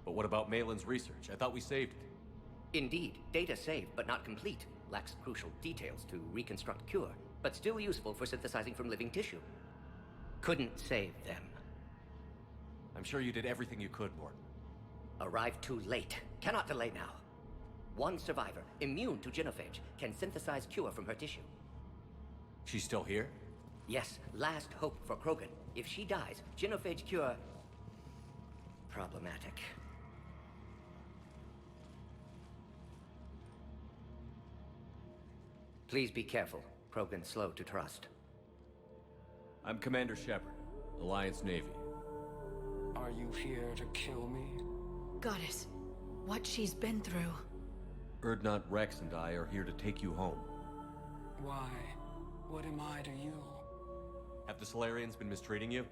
But what about Malin's research? I thought we saved it. Indeed, data saved, but not complete. Lacks crucial details to reconstruct cure, but still useful for synthesizing from living tissue. Couldn't save them. I'm sure you did everything you could, Morden. Arrived too late. Cannot delay now. One survivor, immune to genophage, can synthesize cure from her tissue. She's still here? Yes, last hope for Krogan. If she dies, genophage cure... problematic. Please be careful. Krogan slow to trust. I'm Commander Shepard, Alliance Navy. Are you here to kill me? Goddess, what she's been through. Erdnot, Rex, and I are here to take you home. Why? What am I to you? Have the Solarians been mistreating you?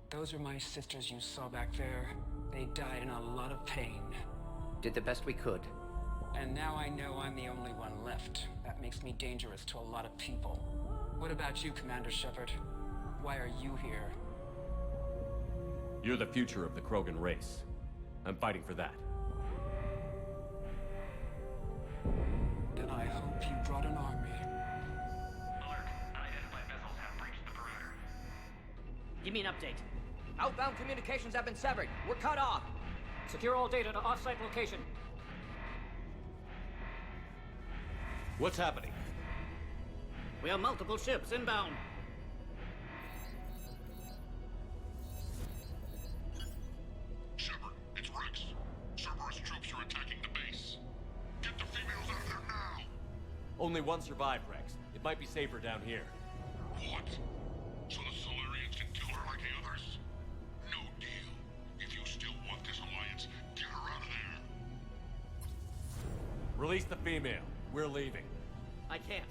Those are my sisters you saw back there. They died in a lot of pain. Did the best we could. And now I know I'm the only one left. That makes me dangerous to a lot of people. What about you, Commander Shepard? Why are you here? You're the future of the Krogan race. I'm fighting for that. Then I hope you brought an army. Alert. Unidentified vessels have breached the perimeter. Give me an update. Outbound communications have been severed. We're cut off. Secure all data to off-site location. What's happening? We have multiple ships inbound. Shepard, it's Rex. Cerberus troops are attacking the base. Get the females out of there now! Only one survived, Rex. It might be safer down here. What? So the Solarians can kill her like the others? No deal. If you still want this alliance, get her out of there. Release the female. We're leaving. I can't.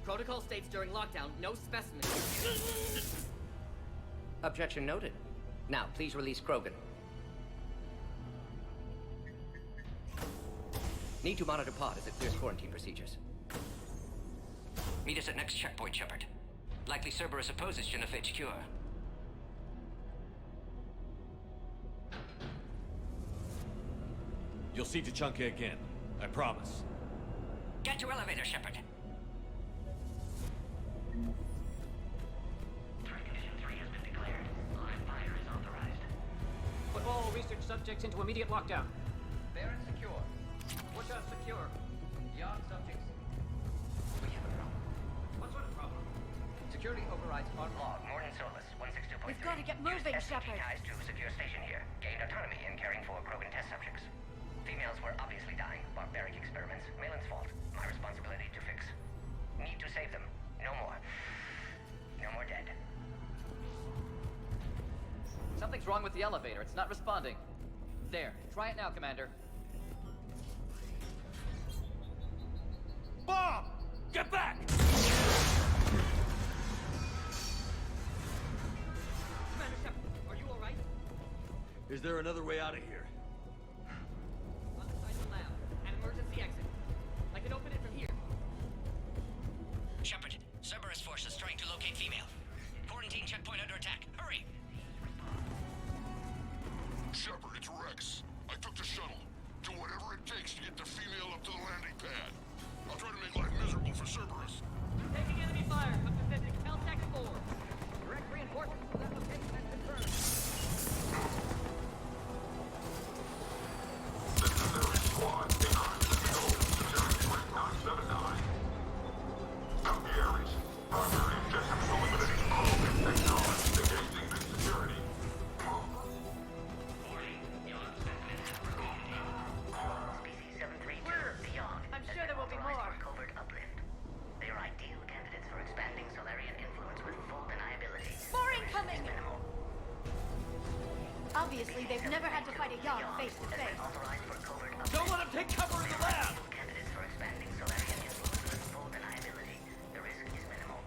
Protocol states during lockdown, no specimens. Objection noted. Now, please release Krogan. Need to monitor pod as it clears quarantine procedures. Meet us at next checkpoint, Shepard. Likely Cerberus opposes genophage cure. You'll see Tachanka again. I promise. Get to elevator, Shepard. Threat condition 3 has been declared. Live fire is authorized. Put all research subjects into immediate lockdown. Baron secure. Watch out, secure. Yard subjects. We have a problem. What sort of problem? Security overrides are Log, Morton Solus, 162.3. We've got to get moving, Shepard. ties to secure station here. Gained autonomy in caring for Krogan test subjects. Females were obviously dying. Barbaric experiments. Malin's fault. My responsibility to fix. Need to save them. No more. No more dead. Something's wrong with the elevator. It's not responding. There. Try it now, Commander. Is there another way out of here? On the side of the lab, an emergency exit. I can open it from here. Shepard, Cerberus forces trying to locate female. Quarantine checkpoint under attack. Hurry! Shepard, it's Rex. I took the shuttle. Do whatever it takes to get the female up to the landing pad. I'll try to make life miserable for Cerberus. Taking enemy fire. I'm defending Caltech 4. Direct reinforcements to that location and confirmed. Necessary squad behind the code. Security 979. Out the Ares. Primary objective is eliminating Krogan technology. Engaging the security. Species 732 beyond. I'm sure there will be more. Covert uplift. They are ideal candidates for expanding Solarian influence with full deniability. More incoming! Minimal. Obviously, they've never had to fight a Yogg face to face. Authorized for covert uplift. Don't let him take cover in the lab! Candidates for expanding Solarian influence with full deniability. The risk is minimal.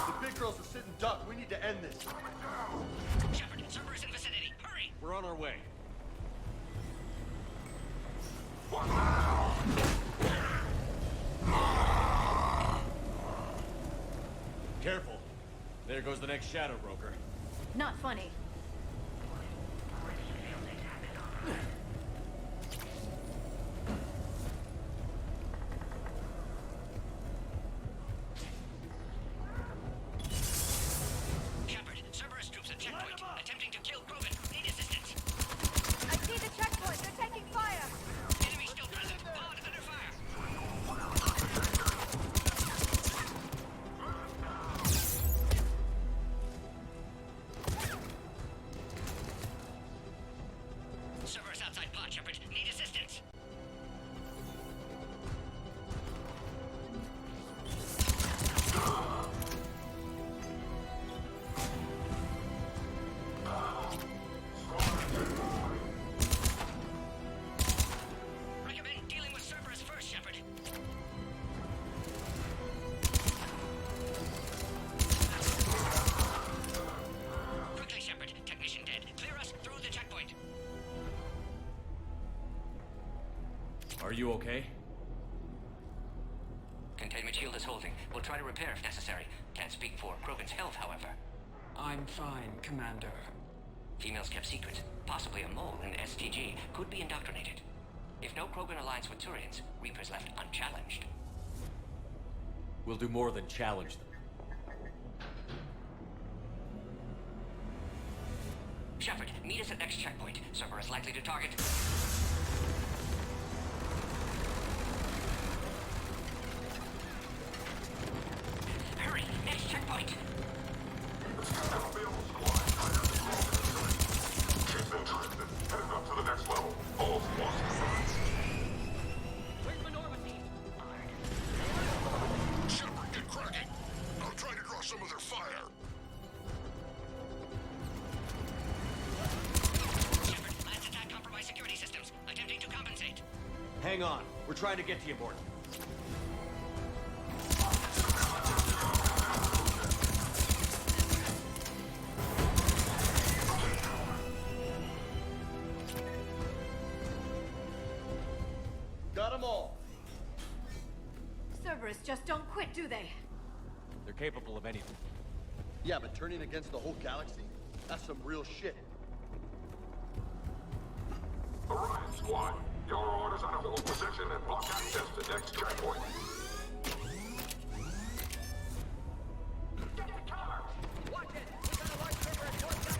The big girls are sitting duck. We need to end this. Shepard, Cerberus in vicinity. Hurry! We're on our way. Careful. There goes the next shadow broker. Not funny. Shepard, Cerberus troops at checkpoint, attempting to kill Krogan. Need assistance. I see the checkpoint. They're taking fire. Enemy still present. Pod under fire. Cerberus outside pod, Shepard. Need assistance. Recommend dealing with Cerberus first, Shepard. Quickly, Shepard. Technician dead. Clear us through the checkpoint. Are you okay? Containment shield is holding. We'll try to repair if necessary. Can't speak for Krogan's health, however. I'm fine, Commander. Females kept secret. Possibly a mole in STG could be indoctrinated. If no Krogan aligns with Turians, Reapers left unchallenged. We'll do more than challenge them. Shepard, meet us at next checkpoint. Cerberus likely to target. Hurry, next checkpoint. She's been drifted. Heading up to the next level. All squads confirmed. Where's Minerva team? Shepard, get cracking. I'll try to draw some of their fire. Shepard, last attack compromised security systems. Attempting to compensate. Hang on. We're trying to get to you, Morton. Got them all. Cerberus just don't quit, do they? They're capable of anything. Yeah, but turning against the whole galaxy, that's some real shit. Orion squad, your orders are to hold position and block access to next checkpoint. Watch it! We got a large server at North.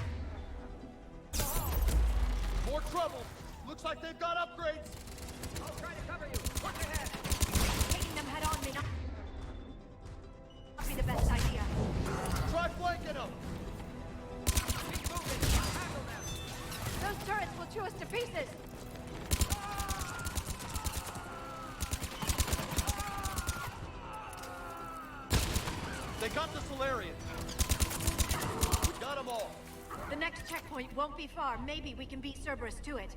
More trouble. Looks like they've got upgrades. I'll try to cover you. Watch ahead. Taking them head on may not be the best idea. Try flanking them. Keep moving. I'll handle them. Those turrets will chew us to pieces. They got the Solarians. We got them all. The next checkpoint won't be far. Maybe we can beat Cerberus to it.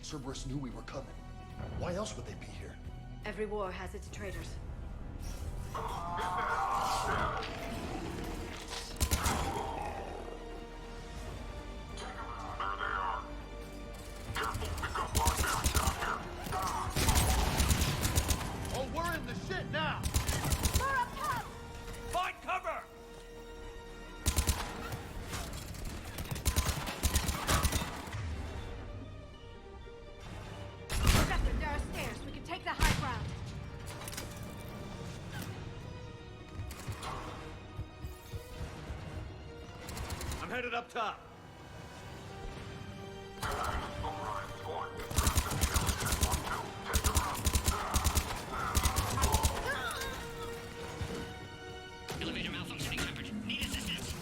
Cerberus knew we were coming. Why else would they be here? Every war has its traitors. Oh, we're in the shit now! We're up top! Find cover! Shepard, there are stairs. We can take the high ground. I'm headed up top. Elevator malfunctioning, Shepard. Need assistance.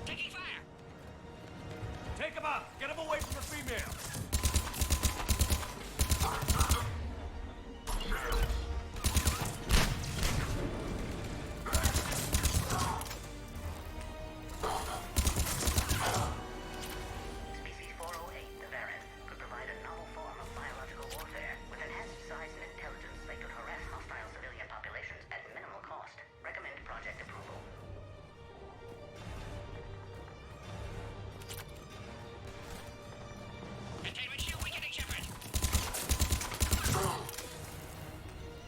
Taking fire! Take him out! Get him away from the female! Species 408, the Varus, could provide a novel form of biological warfare. With enhanced size and intelligence, they could harass hostile civilian populations at minimal cost. Recommend project approval. Containment shield weakening, Shepard.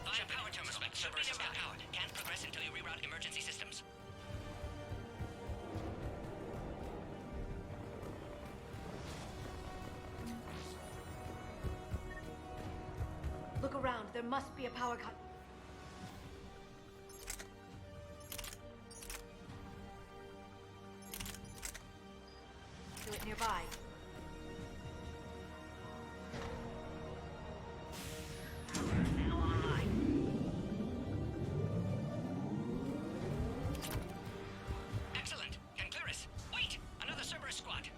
Via power terminal. Cerberus is not powered. Can't progress until you reroute emergency systems. Look around. There must be a power cut. Do it nearby. Now online. Excellent. Can clear us. Wait! Another Cerberus squad.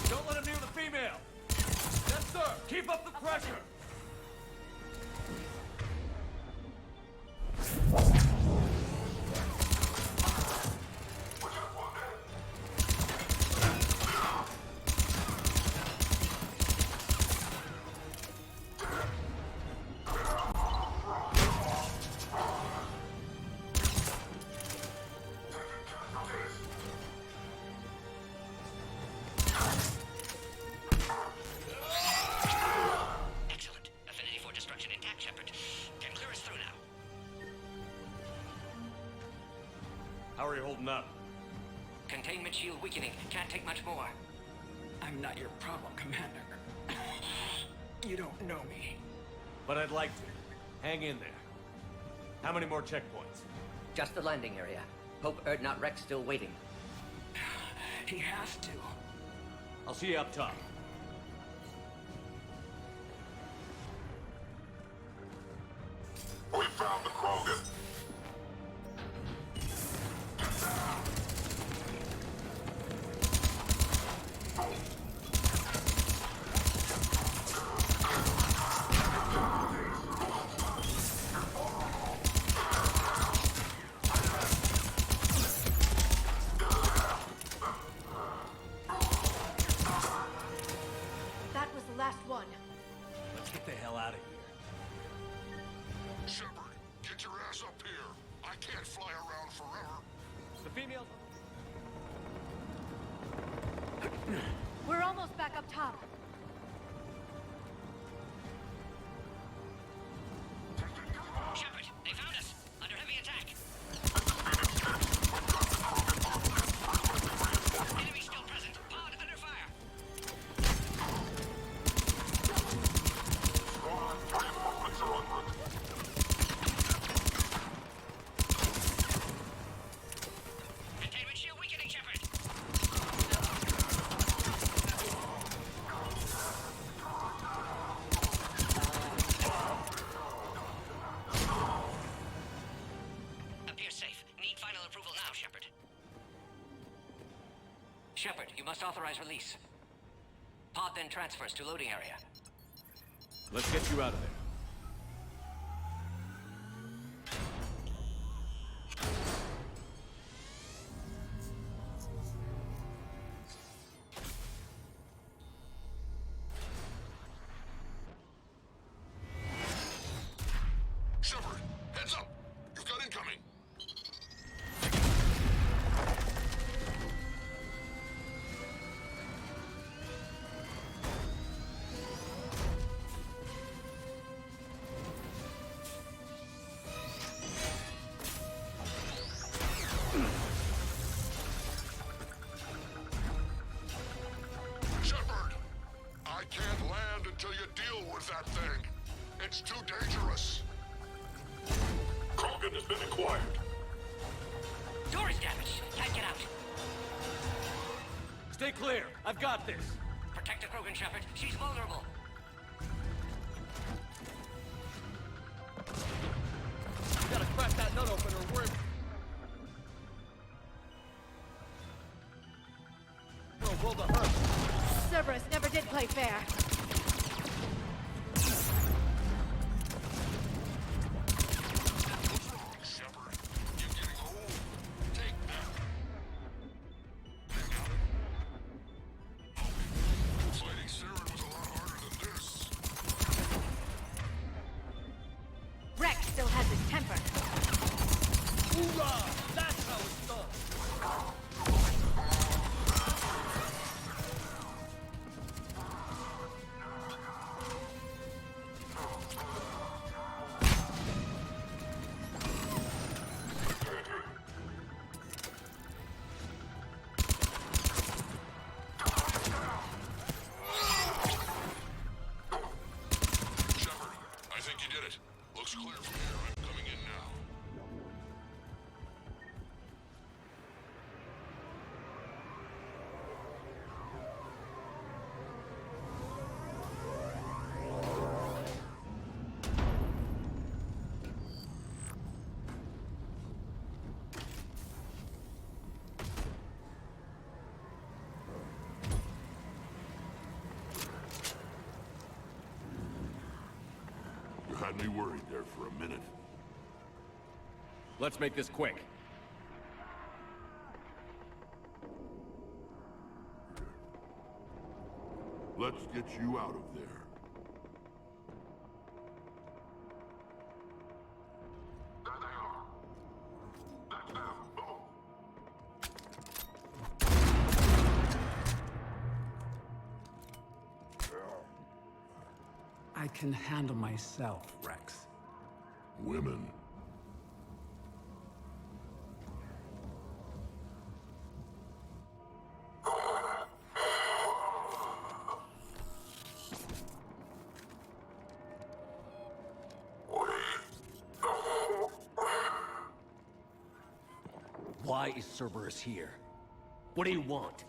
Don't let him near the female! Yes, sir! Keep up the pressure! Excellent. Affinity for destruction intact, Shepard. Can clear us through now. How are you holding up? Containment shield weakening. Can't take much more. I'm not your problem, Commander. You don't know me. But I'd like to. Hang in there. How many more checkpoints? Just the landing area. Hope Erdnot Rex still waiting. He has to. I'll see you up top. We found the Krogan. That was the last one. Let's get the hell out of here. Shepard, get your ass up here. I can't fly around forever. The female... We're almost back up top. Shepard, they found us. Under heavy attack. Shepard, you must authorize release. Pod then transfers to loading area. Let's get you out of there. Shepard, heads up! You've got incoming! Shepard! I can't land until you deal with that thing. It's too dangerous. Krogan has been acquired. Door is damaged. Can't get out. Stay clear. I've got this. Protect the Krogan, Shepard. She's vulnerable. You gotta crack that nut open or we're... We'll roll the hurt. Cerberus never did play fair. Shepard, you're getting old. Take that. Fighting Saren was a lot harder than this. Rex still has his temper. Hoorah! That's how it's done. Shepard, I think you did it. Looks clear from here. I'm coming in now. You had me worried there for a minute. Let's make this quick. Let's get you out of there. There they are. That's them. Boom. I can handle myself, Rex. Women. Why is Cerberus here? What do you want?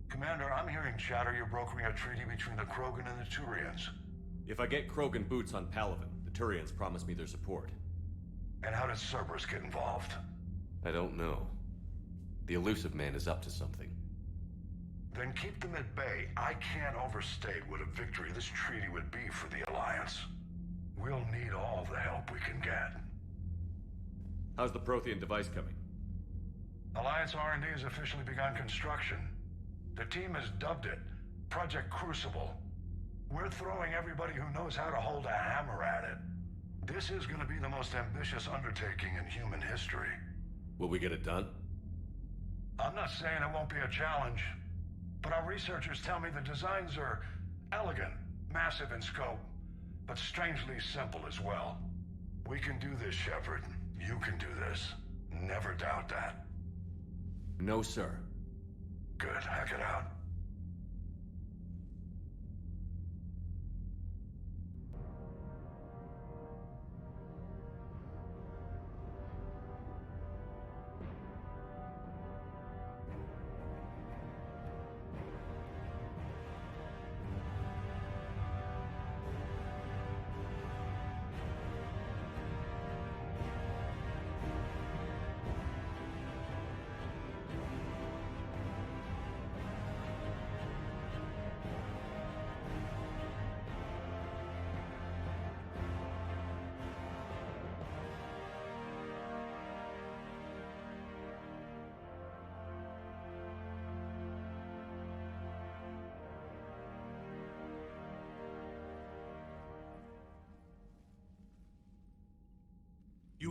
Commander, I'm hearing chatter you're brokering a treaty between the Krogan and the Turians. If I get Krogan boots on Palaven, the Turians promise me their support. And how does Cerberus get involved? I don't know. The elusive man is up to something. Then keep them at bay. I can't overstate what a victory this treaty would be for the Alliance. We'll need all the help we can get. How's the Prothean device coming? Alliance R&D has officially begun construction. The team has dubbed it Project Crucible. We're throwing everybody who knows how to hold a hammer at it. This is going to be the most ambitious undertaking in human history. Will we get it done? I'm not saying it won't be a challenge, but our researchers tell me the designs are elegant, massive in scope, but strangely simple as well. We can do this, Shepard. You can do this. Never doubt that. No, sir. Good. Hack it out.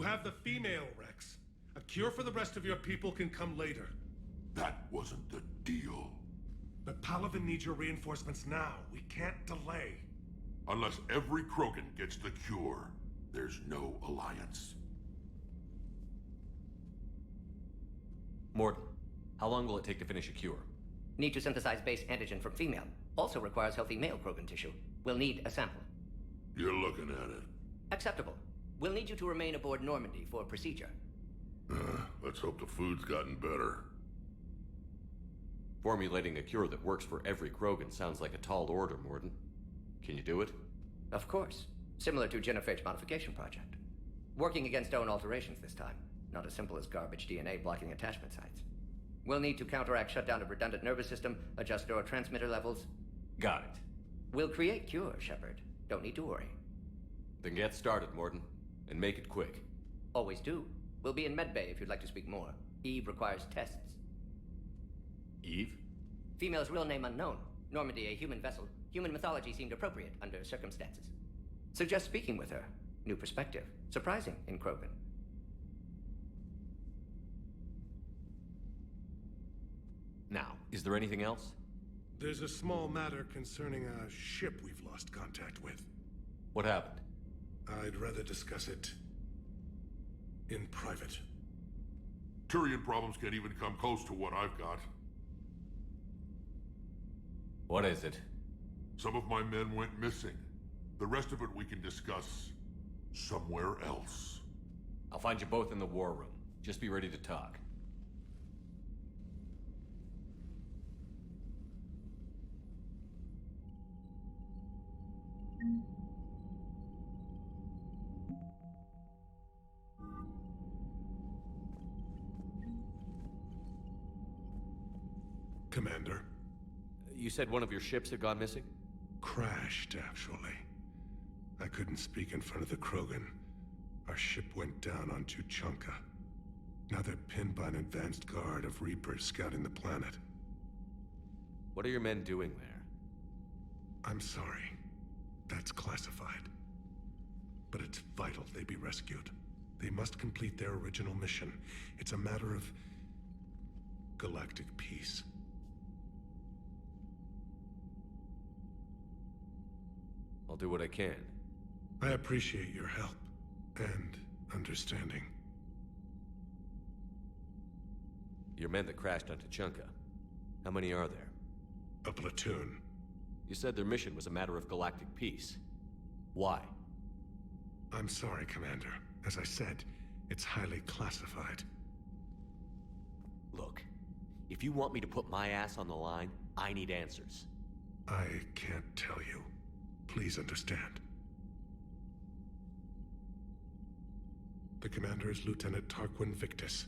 You have the female, Rex. A cure for the rest of your people can come later. That wasn't the deal. But Palaven needs your reinforcements now. We can't delay. Unless every Krogan gets the cure, there's no alliance. Mordin, how long will it take to finish a cure? Need to synthesize base antigen from female. Also requires healthy male Krogan tissue. We'll need a sample. You're looking at it. Acceptable. We'll need you to remain aboard Normandy for procedure. Let's hope the food's gotten better. Formulating a cure that works for every Krogan sounds like a tall order, Mordin. Can you do it? Of course. Similar to Genophage modification project. Working against own alterations this time. Not as simple as garbage DNA blocking attachment sites. We'll need to counteract shutdown of redundant nervous system, adjust neurotransmitter levels. Got it. We'll create cure, Shepard. Don't need to worry. Then get started, Mordin. And make it quick. Always do. We'll be in medbay if you'd like to speak more. Eve requires tests. Eve? Female's real name unknown. Normandy, a human vessel. Human mythology seemed appropriate under circumstances. Suggest speaking with her. New perspective. Surprising in Krogan. Now, is there anything else? There's a small matter concerning a ship we've lost contact with. What happened? I'd rather discuss it in private. Turian problems can't even come close to what I've got. What is it? Some of my men went missing. The rest of it we can discuss somewhere else. I'll find you both in the war room. Just be ready to talk. Commander. You said one of your ships had gone missing? Crashed, actually. I couldn't speak in front of the Krogan. Our ship went down on Tuchanka. Now they're pinned by an advanced guard of Reapers scouting the planet. What are your men doing there? I'm sorry. That's classified. But it's vital they be rescued. They must complete their original mission. It's a matter of galactic peace. I'll do what I can. I appreciate your help and understanding. Your men that crashed on Tuchanka. How many are there? A platoon. You said their mission was a matter of galactic peace. Why? I'm sorry, Commander. As I said, it's highly classified. Look, if you want me to put my ass on the line, I need answers. I can't tell you. Please understand. The commander is Lieutenant Tarquin Victus.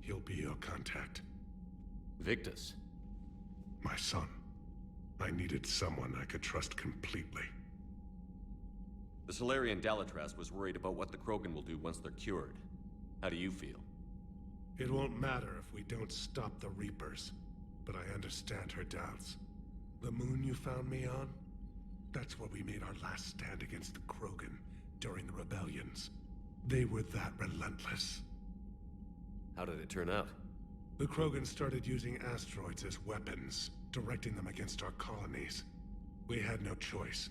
He'll be your contact. Victus? My son. I needed someone I could trust completely. The Solarian Dalatras was worried about what the Krogan will do once they're cured. How do you feel? It won't matter if we don't stop the Reapers, but I understand her doubts. The moon you found me on? That's where we made our last stand against the Krogan during the rebellions. They were that relentless. How did it turn out? The Krogan started using asteroids as weapons, directing them against our colonies. We had no choice.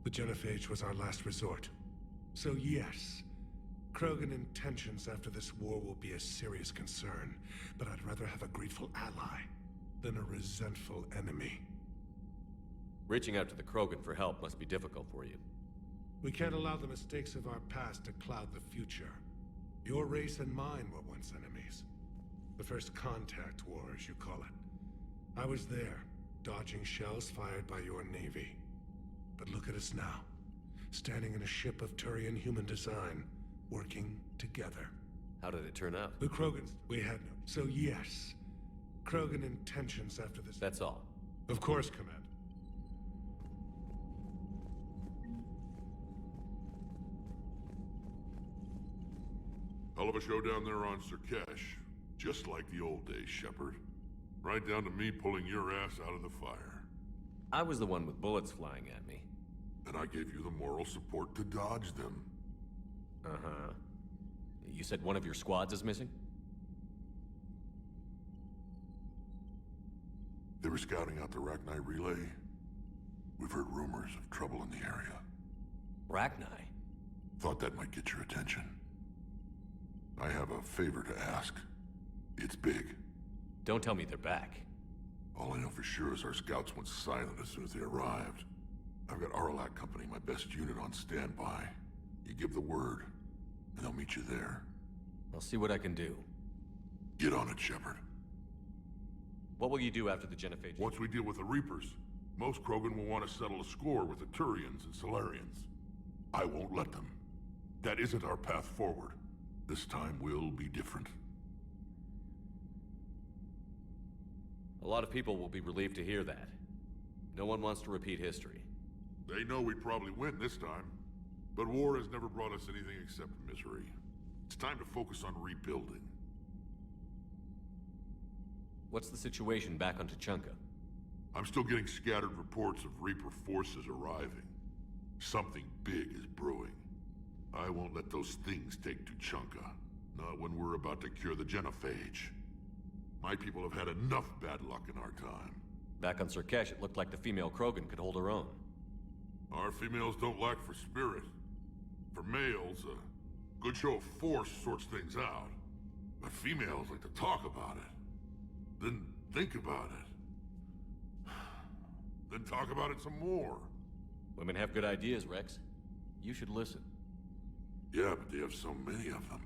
The Genophage was our last resort. So yes, Krogan intentions after this war will be a serious concern, but I'd rather have a grateful ally than a resentful enemy. Reaching out to the Krogan for help must be difficult for you. We can't allow the mistakes of our past to cloud the future. Your race and mine were once enemies. The first contact war, as you call it. I was there, dodging shells fired by your navy. But look at us now, standing in a ship of Turian human design, working together. How did it turn out? The Krogans, we had no. So yes, Krogan intentions after this. That's all. Of course, Commander. Hell of a show down there on Surkesh. Just like the old days, Shepard. Right down to me pulling your ass out of the fire. I was the one with bullets flying at me. And I gave you the moral support to dodge them. Uh-huh. You said one of your squads is missing? They were scouting out the Rachni relay. We've heard rumors of trouble in the area. Rachni? Thought that might get your attention. I have a favor to ask. It's big. Don't tell me they're back. All I know for sure is our scouts went silent as soon as they arrived. I've got Aralac Company, my best unit, on standby. You give the word, and they'll meet you there. I'll see what I can do. Get on it, Shepard. What will you do after the Genophage? Once we deal with the Reapers, most Krogan will want to settle a score with the Turians and Solarians. I won't let them. That isn't our path forward. This time will be different. A lot of people will be relieved to hear that. No one wants to repeat history. They know we'd probably win this time. But war has never brought us anything except misery. It's time to focus on rebuilding. What's the situation back on Tuchanka? I'm still getting scattered reports of Reaper forces arriving. Something big is brewing. I won't let those things take Tuchanka. Not when we're about to cure the Genophage. My people have had enough bad luck in our time. Back on Surkesh, it looked like the female Krogan could hold her own. Our females don't lack for spirit. For males, a good show of force sorts things out. But females like to talk about it. Then think about it. Then talk about it some more. Women have good ideas, Rex. You should listen. Yeah, but they have so many of them.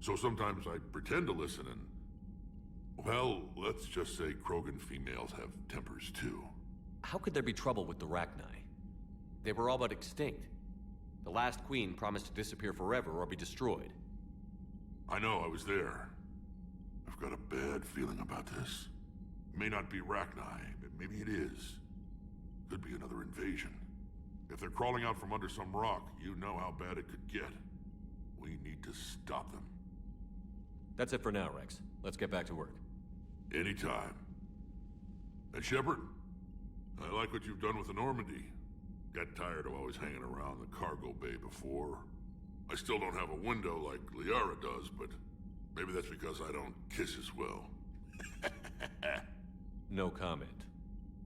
So sometimes I pretend to listen and... Well, let's just say Krogan females have tempers too. How could there be trouble with the Rachni? They were all but extinct. The last queen promised to disappear forever or be destroyed. I know, I was there. I've got a bad feeling about this. It may not be Rachni, but maybe it is. Could be another invasion. If they're crawling out from under some rock, you know how bad it could get. We need to stop them. That's it for now, Rex. Let's get back to work. Anytime. And Shepard, I like what you've done with the Normandy. Got tired of always hanging around the cargo bay before. I still don't have a window like Liara does, but maybe that's because I don't kiss as well. No comment.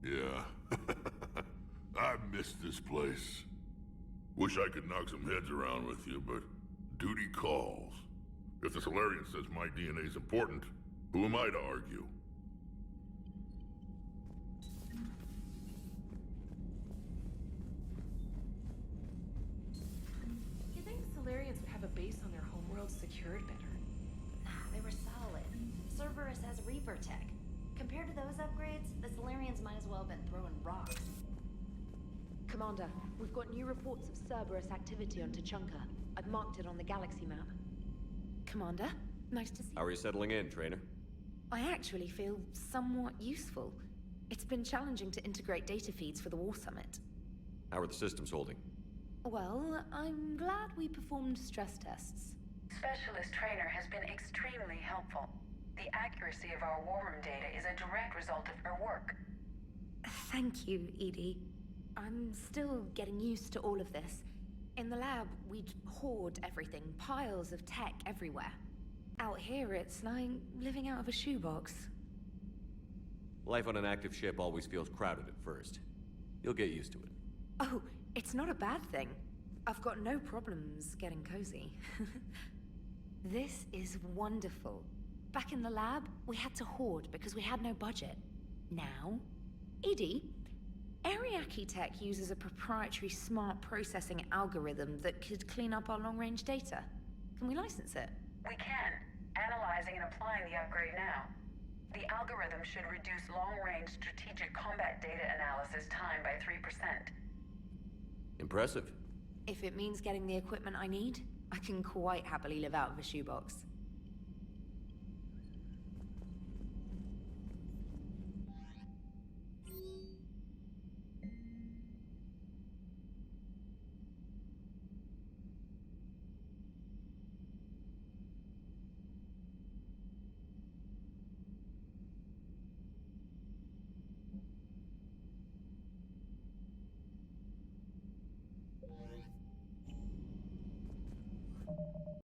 Yeah. I miss this place. Wish I could knock some heads around with you, but duty calls. If the Solarian says my DNA's important, who am I to argue? You think Solarians would have a base on their homeworld secured better? Nah, they were solid. Cerberus has Reaper tech. Compared to those upgrades, the Solarians might as well have been throwing rocks. Commander, we've got new reports of Cerberus activity on Tuchanka. I've marked it on the galaxy map. Commander, nice to see you. How are you settling in, trainer? I actually feel somewhat useful. It's been challenging to integrate data feeds for the War Summit. How are the systems holding? Well, I'm glad we performed stress tests. Specialist Trainer has been extremely helpful. The accuracy of our war room data is a direct result of her work. Thank you, Edie. I'm still getting used to all of this. In the lab, we'd hoard everything, piles of tech everywhere. Out here, it's like living out of a shoebox. Life on an active ship always feels crowded at first. You'll get used to it. Oh, it's not a bad thing. I've got no problems getting cozy. This is wonderful. Back in the lab, we had to hoard because we had no budget. Now, Edie, Ariake Tech uses a proprietary smart processing algorithm that could clean up our long-range data. Can we license it? We can. Analyzing and applying the upgrade now. The algorithm should reduce long-range strategic combat data analysis time by 3%. Impressive. If it means getting the equipment I need, I can quite happily live out of a shoebox.